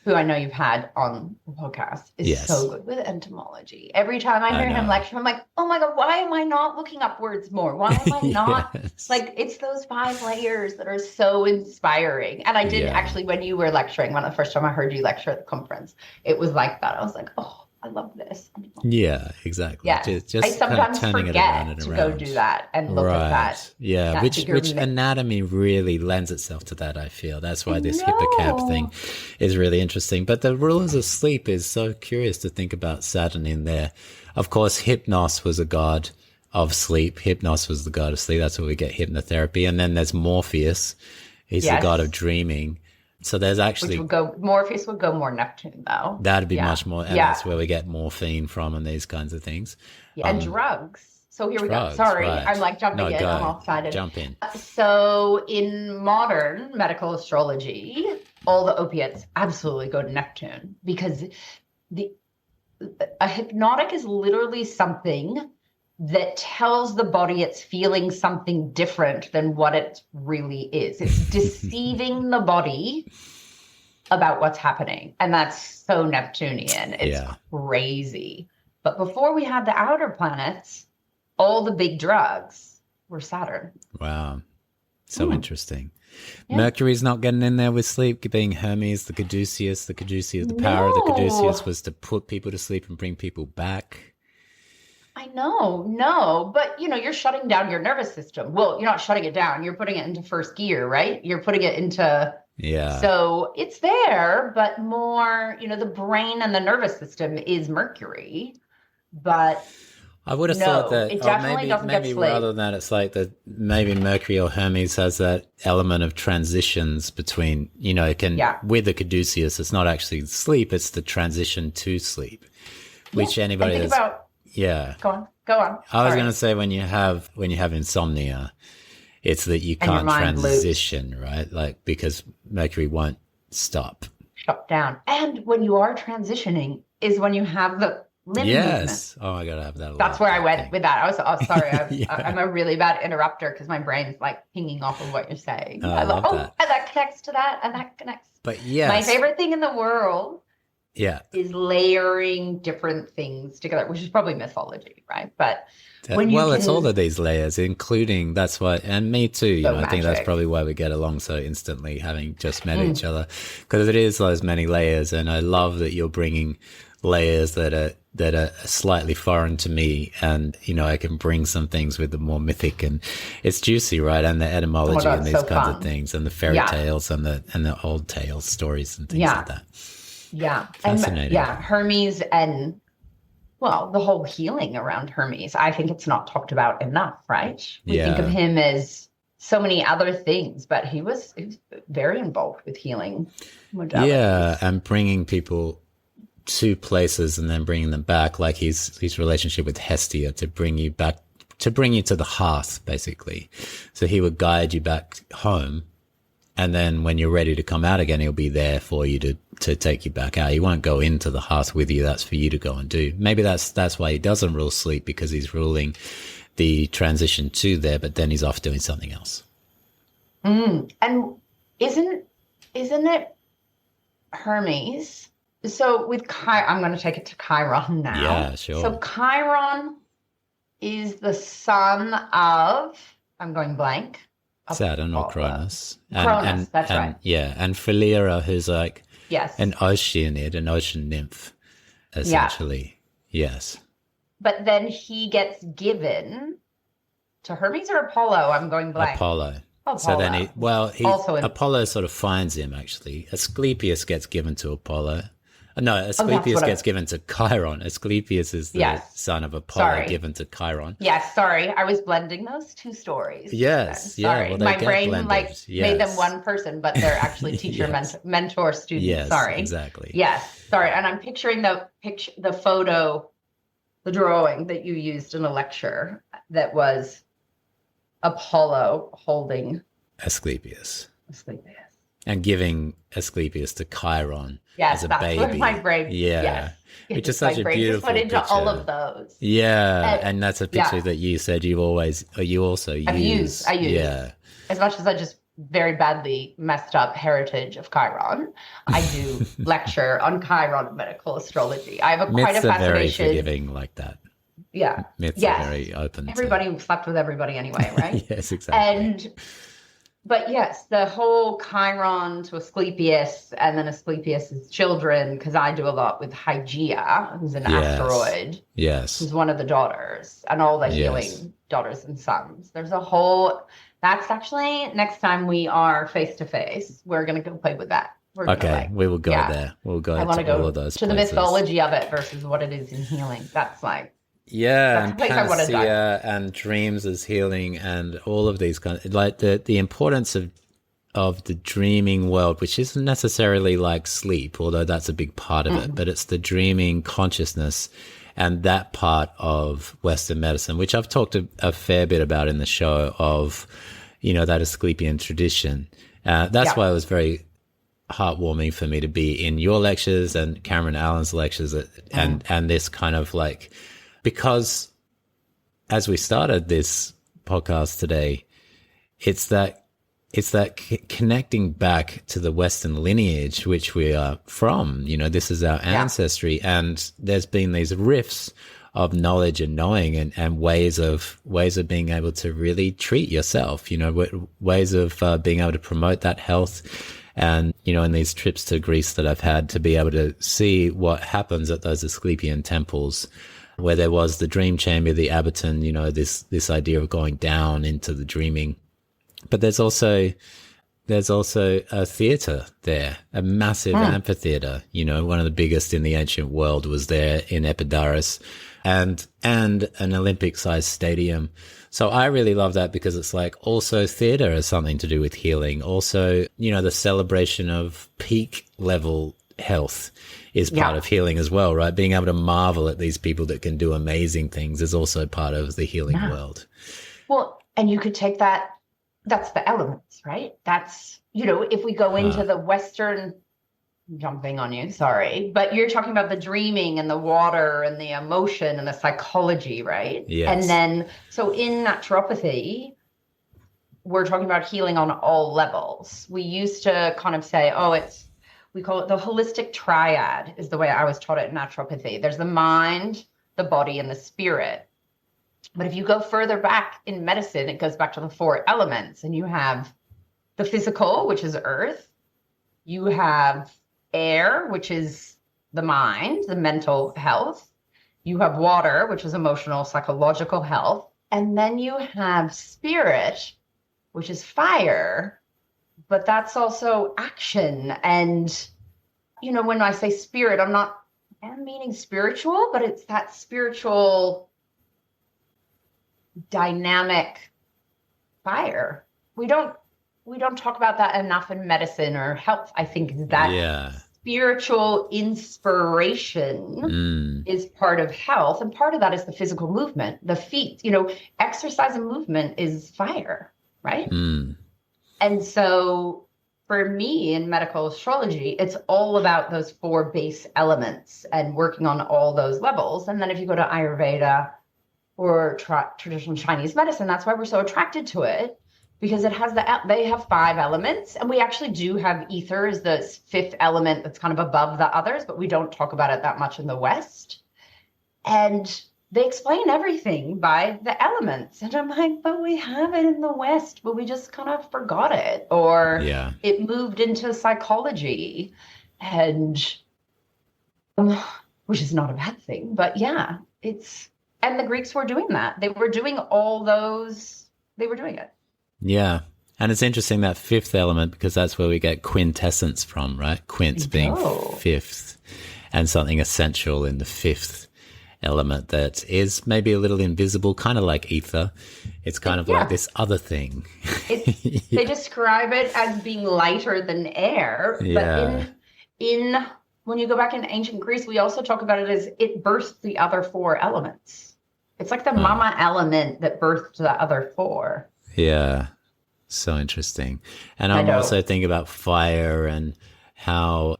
who I know you've had on the podcast, is so good with entomology. Every time I hear him lecture, I'm like, oh my God, why am I not looking up words more? Why am I not? It's those 5 layers that are so inspiring. And I did actually, when you were lecturing, the first time I heard you lecture at the conference, it was like that. I was like, oh, I love this. Yeah, exactly. Yeah. Just I sometimes kind of forget to go do that and look at that. Yeah, which anatomy really lends itself to that, I feel. That's why this hippocamp thing is really interesting. But the rulers of sleep is so curious to think about Saturn in there. Of course, Hypnos was a god of sleep. Hypnos was the god of sleep. That's where we get hypnotherapy. And then there's Morpheus. He's the god of dreaming. So there's which actually would go, Morpheus would go more Neptune though. that'd be Yeah. much more, and Yeah. that's where we get morphine from and these kinds of things. Yeah, and drugs. So here we go. Drugs, Sorry, right. I'm like jumping No, in. go. I'm all excited. Jump in. So in modern medical astrology, all the opiates absolutely go to Neptune because a hypnotic is literally something that tells the body it's feeling something different than what it really is. It's deceiving the body about what's happening. And that's so Neptunian. It's crazy. But before we had the outer planets, all the big drugs were Saturn. Wow. So interesting. Yeah. Mercury's not getting in there with sleep, being Hermes, the caduceus. The power of the caduceus was to put people to sleep and bring people back. I know, no, but you're shutting down your nervous system. Well, you're not shutting it down. You're putting it into first gear, right? You're putting it into, so it's there, but more, the brain and the nervous system is Mercury, but I would have thought that it definitely doesn't maybe get sleep. Rather than that, it's like that maybe Mercury or Hermes has that element of transitions between, with the caduceus, it's not actually sleep, it's the transition to sleep, which anybody that's, Go on. I was going to say when you have insomnia, it's that you can't transition, right? Like, because Mercury won't shut down. And when you are transitioning is when you have the limb movement. Oh, I gotta have that. That's where I went with that. I was sorry. I'm a really bad interrupter because my brain's like pinging off of what you're saying. I love that. And that connects to that, and that connects. But yes, my favorite thing in the world is layering different things together, which is probably mythology, right? But it's all of these layers, including and me too. I think that's probably why we get along so instantly, having just met each other, because it is those many layers. And I love that you're bringing layers that are slightly foreign to me, and I can bring some things with the more mythic, and it's juicy, right? And the etymology and these kinds of things, and the fairy tales and the old tales, stories and things like that. Yeah. Fascinating. And Hermes and the whole healing around Hermes, I think it's not talked about enough, right? We think of him as so many other things, but he was very involved with healing modalities. Yeah, and bringing people to places and then bringing them back, like his relationship with Hestia to bring you back, to bring you to the hearth, basically. So he would guide you back home, and then when you're ready to come out again, he'll be there for you to take you back out. He won't go into the hearth with you. That's for you to go and do. Maybe that's why he doesn't rule sleep, because he's ruling the transition to there, but then he's off doing something else. And isn't it Hermes? So with I'm going to take it to Chiron now. Yeah, sure. So Chiron is the son of, I'm going blank. Saturn or Cronus. Cronus, that's right. Yeah, and Philyra, who's like an Oceanid, an ocean nymph, essentially. Yeah. Yes. But then he gets given to Hermes or Apollo? I'm going blank. Apollo. So then Apollo sort of finds him, actually. Asclepius gets given to Apollo. No, Asclepius gets given to Chiron. Asclepius is the son of Apollo given to Chiron. Yes, sorry. I was blending those two stories. Yes, sorry. Well, my brain made them one person, but they're actually teacher, mentor, student. Yes, sorry. Exactly. Yes, sorry. And I'm picturing the photo, the drawing that you used in a lecture that was Apollo holding Asclepius. And giving Asclepius to Chiron as a baby. Yes, that's my brain. Yeah. Yes. Which is such a beautiful put into picture. all of those. Yeah. And that's a picture that you said you also use. I use. Yeah. As much as I just very badly messed up heritage of Chiron, I do lecture on Chiron medical astrology. I have quite a fascination. Myths are very forgiving like that. Yeah. Myths are very open. Everybody slept with everybody anyway, right? Yes, exactly. But yes, the whole Chiron to Asclepius, and then Asclepius's children, because I do a lot with Hygeia, who's an asteroid. Yes. Who's one of the daughters, and all the healing daughters and sons. There's a whole, that's actually next time we are face to face, we're going to go play with that. We will go there. We'll go to all of those to places. the mythology of it versus what it is in healing. That's like, and panacea and dreams as healing and all of these kinds, like the importance of of the dreaming world, which isn't necessarily like sleep, although that's a big part of it, but it's the dreaming consciousness and that part of Western medicine, which I've talked a fair bit about in the show of, that Asclepian tradition. That's why it was very heartwarming for me to be in your lectures and Cameron Allen's lectures and this kind of like, because as we started this podcast today, it's that connecting back to the Western lineage, which we are from, this is our ancestry. And there's been these rifts of knowledge and knowing and ways of being able to really treat yourself, ways of being able to promote that health. And, in these trips to Greece that I've had, to be able to see what happens at those Asclepian temples, where there was the dream chamber, the abaton, this idea of going down into the dreaming. But there's also a theater there, a massive amphitheater, one of the biggest in the ancient world was there in Epidaurus, and an Olympic-sized stadium. So I really love that, because it's like also theater has something to do with healing. Also, the celebration of peak level health is part of healing as well, right? Being able to marvel at these people that can do amazing things is also part of the healing world. Well, and you could take that's the elements, right? That's, if we go into the Western, jumping on you, sorry, but you're talking about the dreaming and the water and the emotion and the psychology, right? Yes. And then, so in naturopathy, we're talking about healing on all levels. We used to kind of say, we call it the holistic triad, is the way I was taught it in naturopathy. There's the mind, the body, and the spirit. But if you go further back in medicine, it goes back to the 4 elements, and you have the physical, which is earth. You have air, which is the mind, the mental health. You have water, which is emotional, psychological health. And then you have spirit, which is fire, but that's also action. And, when I say spirit, I'm meaning spiritual, but it's that spiritual dynamic fire. We don't talk about that enough in medicine or health. I think that spiritual inspiration is part of health, and part of that is the physical movement, the feet. Exercise and movement is fire, right? And so for me in medical astrology, it's all about those 4 base elements and working on all those levels. And then if you go to Ayurveda or traditional Chinese medicine, that's why we're so attracted to it, because it has they have 5 elements, and we actually do have ether as the 5th element that's kind of above the others, but we don't talk about it that much in the West. And they explain everything by the elements. And I'm like, but we have it in the West, but we just kind of forgot it, or it moved into psychology, and which is not a bad thing, but and the Greeks were doing that. They were doing all those, they were doing it. Yeah. And it's interesting, that 5th element, because that's where we get quintessence from, right? Quints being 5th, and something essential in the 5th element that is maybe a little invisible, kind of like ether. It's kind of like this other thing. They describe it as being lighter than air. But in when you go back in ancient Greece, we also talk about it as it bursts the other 4 elements. It's like the mama element that birthed the other 4. Yeah. So interesting. And I'm also thinking about fire and how,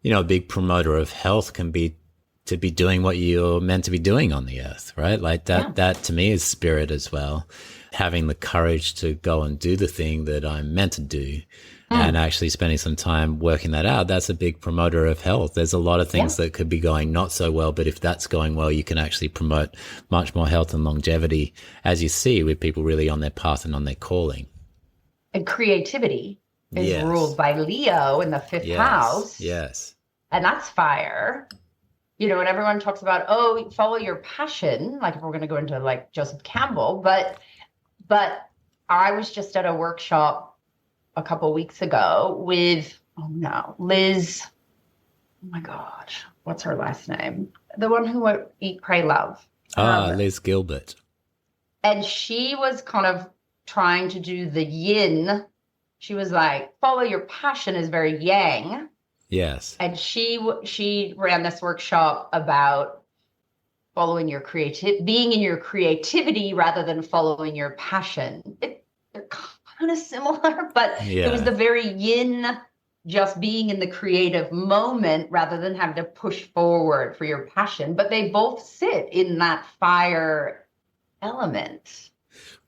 a big promoter of health can be to be doing what you're meant to be doing on the earth, right? Like that to me is spirit as well. Having the courage to go and do the thing that I'm meant to do. And actually spending some time working that out, that's a big promoter of health. There's a lot of things that could be going not so well, but if that's going well, you can actually promote much more health and longevity, as you see with people really on their path and on their calling. And creativity is ruled by Leo in the 5th house. Yes. And that's fire. And everyone talks about, follow your passion, like if we're going to go into like Joseph Campbell, but I was just at a workshop a couple weeks ago with, Liz, oh my God, what's her last name? The one who wrote Eat, Pray, Love. Liz Gilbert. And she was kind of trying to do the yin she was like, follow your passion is very yang. Yes. And she ran this workshop about following your being in your creativity rather than following your passion. They're kind of similar, but it was the very yin, just being in the creative moment rather than having to push forward for your passion. But they both sit in that fire element.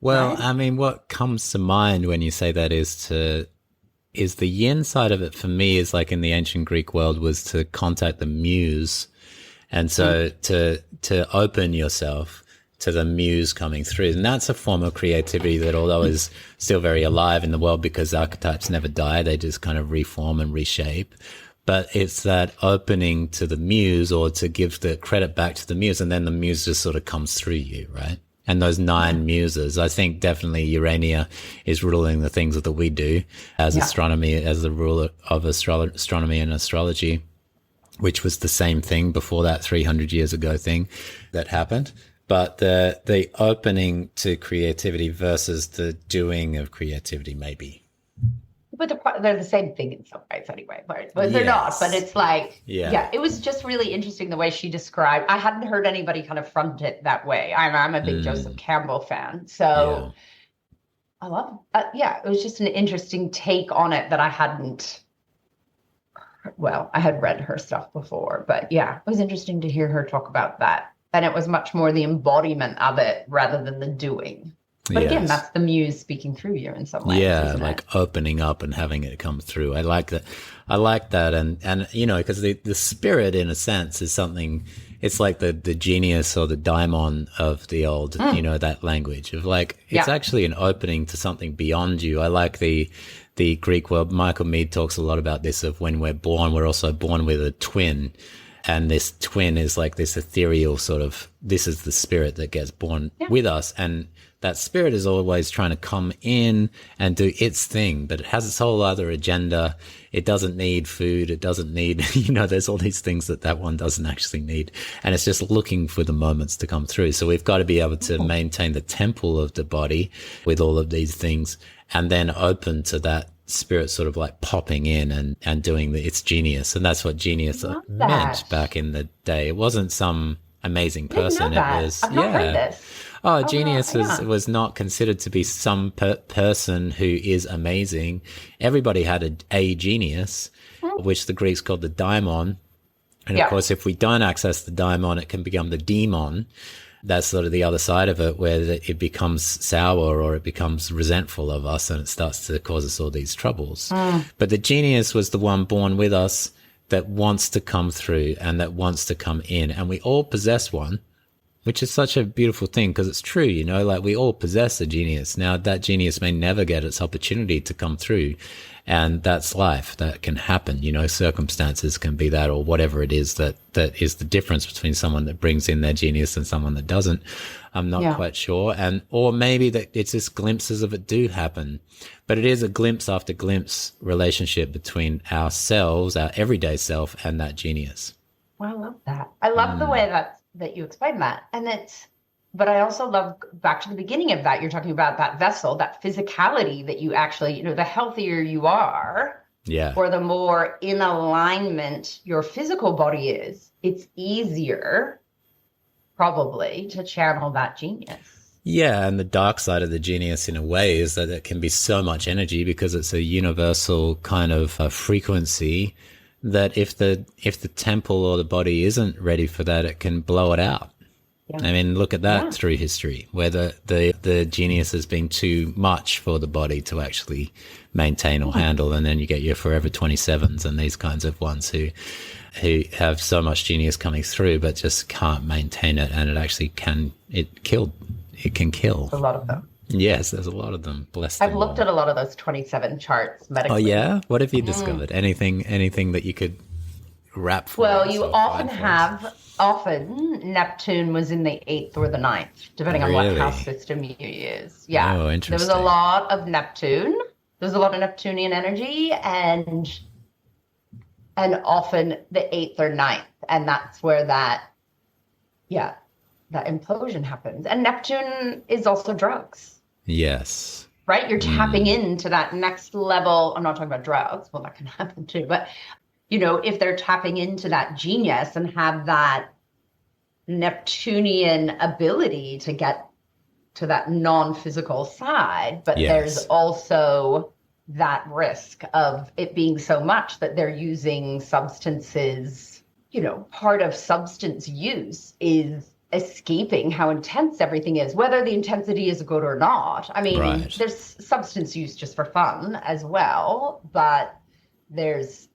Well, right? I mean, what comes to mind when you say that is the yin side of it for me is like in the ancient Greek world was to contact the muse. And so to open yourself to the muse coming through. And that's a form of creativity that, although is still very alive in the world because archetypes never die, they just kind of reform and reshape. But it's that opening to the muse, or to give the credit back to the muse, and then the muse just sort of comes through you, right? And those 9 muses, I think definitely Urania is ruling the things that we do as astronomy, as the ruler of astronomy and astrology, which was the same thing before that 300 years ago thing that happened. But the opening to creativity versus the doing of creativity, maybe. But they're the same thing in some ways anyway, but they're not. But it's like, it was just really interesting the way she described. I hadn't heard anybody kind of front it that way. I'm a big Joseph Campbell fan. So I love it was just an interesting take on it that I hadn't. Well, I had read her stuff before, but it was interesting to hear her talk about that. And it was much more the embodiment of it rather than the doing. But again, that's the muse speaking through you in some way. Yeah, like opening up and having it come through. I like that. And you know, because the spirit, in a sense, is something. It's like the genius or the daimon of the old, you know, that language of like, it's actually an opening to something beyond you. I like the Greek word. Michael Meade talks a lot about this, of when we're born, we're also born with a twin. And this twin is like this ethereal sort of, this is the spirit that gets born with us. And that spirit is always trying to come in and do its thing, but it has its whole other agenda. It doesn't need food. It doesn't need, you know, there's all these things that one doesn't actually need. And it's just looking for the moments to come through. So we've got to be able to maintain the temple of the body with all of these things, and then open to that spirit sort of like popping in and doing its genius. And that's what genius meant back in the day. It wasn't some amazing person. It was, I've not heard this. Genius was not considered to be some person who is amazing. Everybody had a genius, which the Greeks called the daimon. And of course, if we don't access the daimon, it can become the demon. That's sort of the other side of it, where it becomes sour or it becomes resentful of us, and it starts to cause us all these troubles. But the genius was the one born with us that wants to come through and that wants to come in. And we all possess one, which is such a beautiful thing, because it's true, you know, like we all possess a genius. Now that genius may never get its opportunity to come through, and that's life. That can happen, you know, circumstances can be that, or whatever it is that is the difference between someone that brings in their genius and someone that doesn't. I'm not quite sure. Or maybe that it's just glimpses of it do happen, but it is a glimpse after glimpse relationship between ourselves, our everyday self, and that genius. Well, I love that. I love the way that you explain that. But I also love, back to the beginning of that, you're talking about that vessel, that physicality that you actually, you know, the healthier you are, or the more in alignment your physical body is, it's easier probably to channel that genius. Yeah, and the dark side of the genius in a way is that it can be so much energy, because it's a universal kind of frequency, that if the temple or the body isn't ready for that, it can blow it out. I mean, look at that through history, where the genius has been too much for the body to actually maintain or handle. And then you get your forever 27s and these kinds of ones who have so much genius coming through, but just can't maintain it. And it can kill. A lot of them. Yes, there's a lot of them. Bless them. I've looked at a lot of those 27 charts medically. Oh, yeah? What have you discovered? Anything that you could wrap for? Well, you often Neptune was in the 8th or the 9th, depending on what house system you use. Yeah. Oh, interesting. There was a lot of Neptune. There's a lot of Neptunian energy, and often the 8th or 9th. And that's where that implosion happens. And Neptune is also drugs. Yes. right? You're tapping into that next level. I'm not talking about drugs. Well, that can happen too. But, if they're tapping into that genius and have that Neptunian ability to get to that non-physical side, but there's also that risk of it being so much that they're using substances. Part of substance use is escaping how intense everything is, whether the intensity is good or not. I mean, there's substance use just for fun as well, but there's,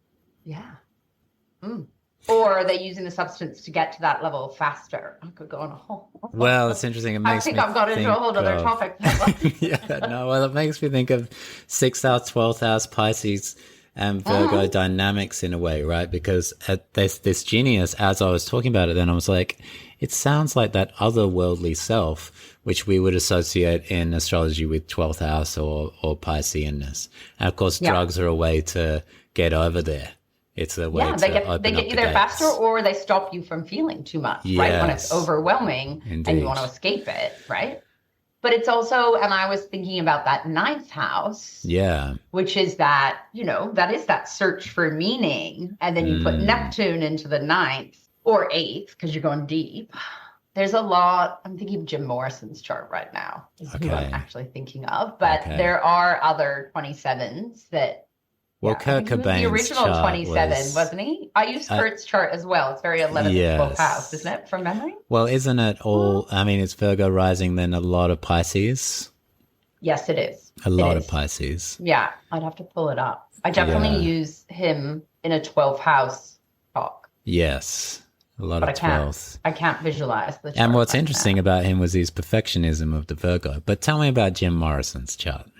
Or are they using the substance to get to that level faster? I could go on a whole. Well, it's interesting. I think I've got into a whole other topic. Well, it makes me think of 6th house, 12th house, Pisces, and Virgo dynamics in a way, right? Because this genius, as I was talking about it, then I was like, it sounds like that otherworldly self, which we would associate in astrology with 12th house or Pisceanness. And of course, drugs are a way to get over there. It's a way to they get you there faster, or they stop you from feeling too much, right? When it's overwhelming and you want to escape it, right? But it's also, and I was thinking about that 9th house, which is that, that is that search for meaning. And then you put Neptune into the 9th or 8th, because you're going deep. There's a lot. I'm thinking of Jim Morrison's chart right now, is who I'm actually thinking of. But there are other 27s that. Well, Kurt Cobain's the original 27, wasn't he? I use Kurt's chart as well. It's very 11th and 12th house, isn't it, from memory? Well, isn't it all, I mean, it's Virgo rising, then a lot of Pisces? Yes, it is. A lot of Pisces. Yeah, I'd have to pull it up. I definitely use him in a 12th house talk. Yes, a lot of 12th. I can't visualize the chart. And what's interesting about him was his perfectionism of the Virgo. But tell me about Jim Morrison's chart.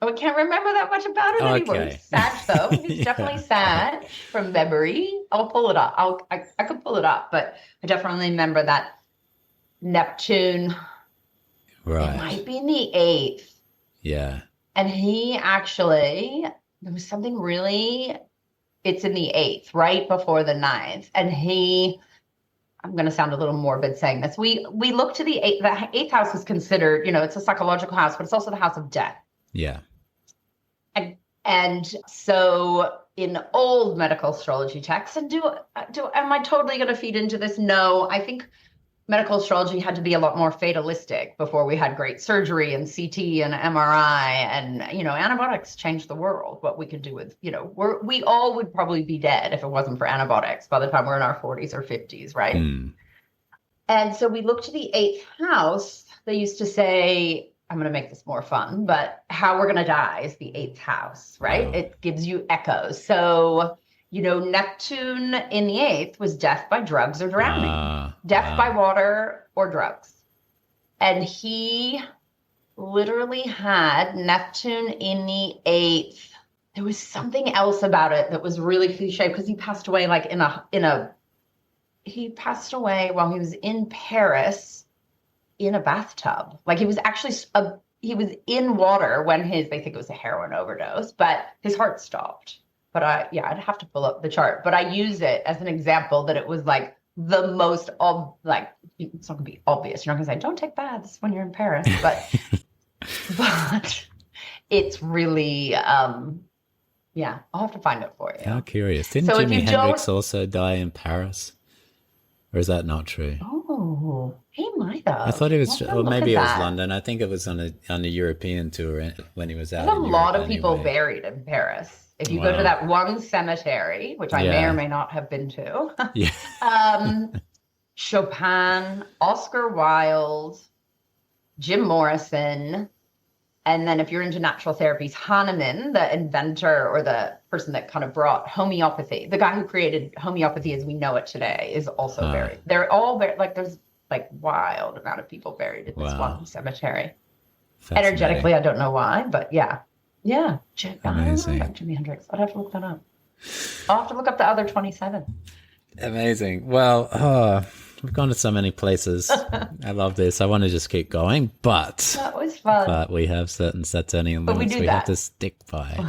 Oh, I can't remember that much about it anymore. He's Sag, though. He's definitely Sag from memory. I'll pull it up. I could pull it up, but I definitely remember that Neptune. Right. It might be in the 8th. Yeah. And he actually, there was something really, it's in the 8th, right before the 9th. And I'm going to sound a little morbid saying this. We look to the 8th. The 8th house is considered, it's a psychological house, but it's also the house of death. Yeah. And so in old medical astrology texts, and am I totally going to feed into this? No, I think medical astrology had to be a lot more fatalistic before we had great surgery and CT and MRI and, antibiotics changed the world. What we could do with, we all would probably be dead if it wasn't for antibiotics by the time we're in our 40s or 50s, right? And so we look to the 8th house. They used to say, I'm going to make this more fun, but how we're going to die is the 8th house, right? Oh. It gives you echoes. So, Neptune in the 8th was death by drugs or drowning, death by water or drugs. And he literally had Neptune in the 8th. There was something else about it that was really cliche because he passed away he passed away while he was in Paris in a bathtub. Like he was actually, he was in water when they think it was a heroin overdose, but his heart stopped. But I'd have to pull up the chart, but I use it as an example that it was like the most, it's not gonna be obvious. You're not gonna say, don't take baths when you're in Paris, but it's really, I'll have to find it for you. How curious. Didn't Jimi Hendrix also die in Paris? Or is that not true? Oh, he might have. I thought it was, or maybe it was London. I think it was on a European tour when he was out. There's a lot of people buried in Paris. If you go to that one cemetery, which I may or may not have been to, Chopin, Oscar Wilde, Jim Morrison, and then if you're into natural therapies, Hahnemann, the inventor or the person that kind of brought homeopathy, the guy who created homeopathy as we know it today, is also buried. They're all buried. There's wild amount of people buried in this one cemetery. Energetically, I don't know why, but yeah. Amazing. I don't know about Jimi Hendrix. I'd have to look that up. I'll have to look up the other 27. Amazing. Well, we've gone to so many places. I love this. I want to just keep going, but that was fun. But we have certain Saturnian limits we have to stick by.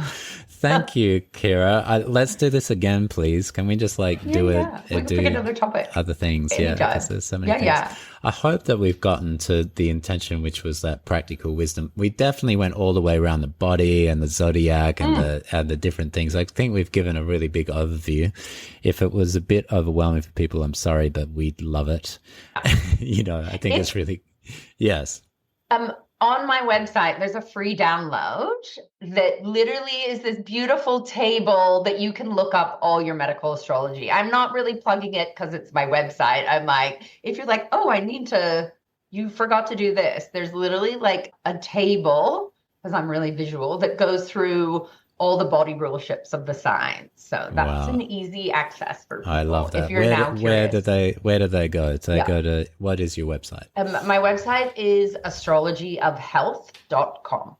thank you, Kira. Let's do this again, please. Can we just do it? We can pick another topic. Other things, Anytime. because there's so many things. Yeah. I hope that we've gotten to the intention, which was that practical wisdom. We definitely went all the way around the body and the zodiac and the different things. I think we've given a really big overview. If it was a bit overwhelming for people, I'm sorry, but we'd love it. I think it's really, yes. On my website, there's a free download that literally is this beautiful table that you can look up all your medical astrology. I'm not really plugging it because it's my website. I'm like, if you're like, oh, you forgot to do this. There's literally a table, because I'm really visual, that goes through all the body ruleships of the signs. So that's an easy access for people. I love that. If you're now curious. Where do they go? Do they go to, what is your website? My website is astrologyofhealth.com.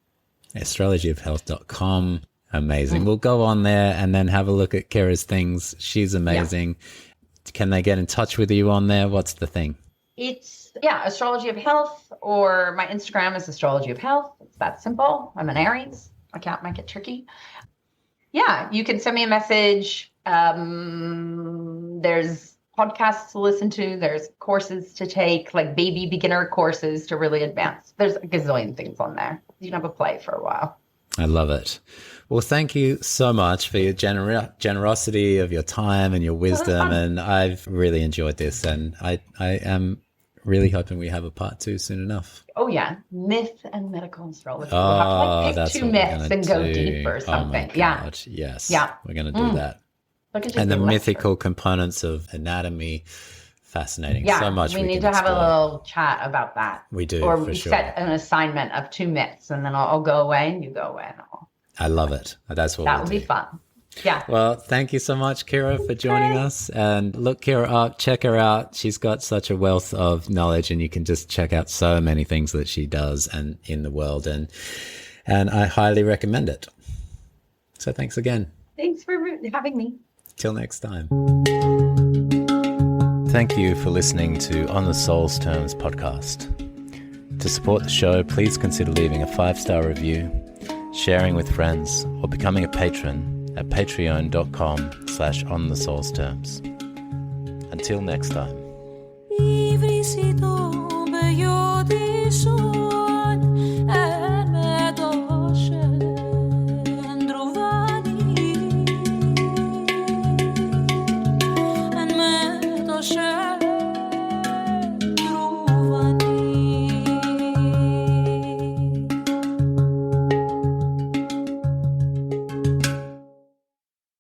Astrologyofhealth.com. Amazing. We'll go on there and then have a look at Kira's things. She's amazing. Yeah. Can they get in touch with you on there? What's the thing? It's Astrology of Health, or my Instagram is Astrology of Health. It's that simple. I'm an Aries. I can't make it tricky. Yeah, you can send me a message. There's podcasts to listen to. There's courses to take, baby beginner courses to really advance. There's a gazillion things on there. You can have a play for a while. I love it. Well, thank you so much for your generosity of your time and your wisdom. And I've really enjoyed this. And I am really hoping we have a part 2 soon enough. Oh, yeah. Myth and medical astrology. Oh, we'll have to pick 2 myths and go deeper or something. Oh, my God. Yes. Yeah. We're going to do that. And the mythical components of anatomy. Fascinating. Yeah, so much we need to have a little chat about that. We do, or for sure. Set an assignment of 2 myths, and then I'll go away and you go away. I love it. That's what that would be fun. Yeah. Well, thank you so much, Kira, for joining us. And look Kira up, check her out. She's got such a wealth of knowledge, and you can just check out so many things that she does and in the world. And I highly recommend it. So thanks again. Thanks for having me. Till next time. Thank you for listening to On the Soul's Terms podcast. To support the show, please consider leaving a 5-star review, sharing with friends, or becoming a patron at patreon.com/onthesoulsterms. Until next time.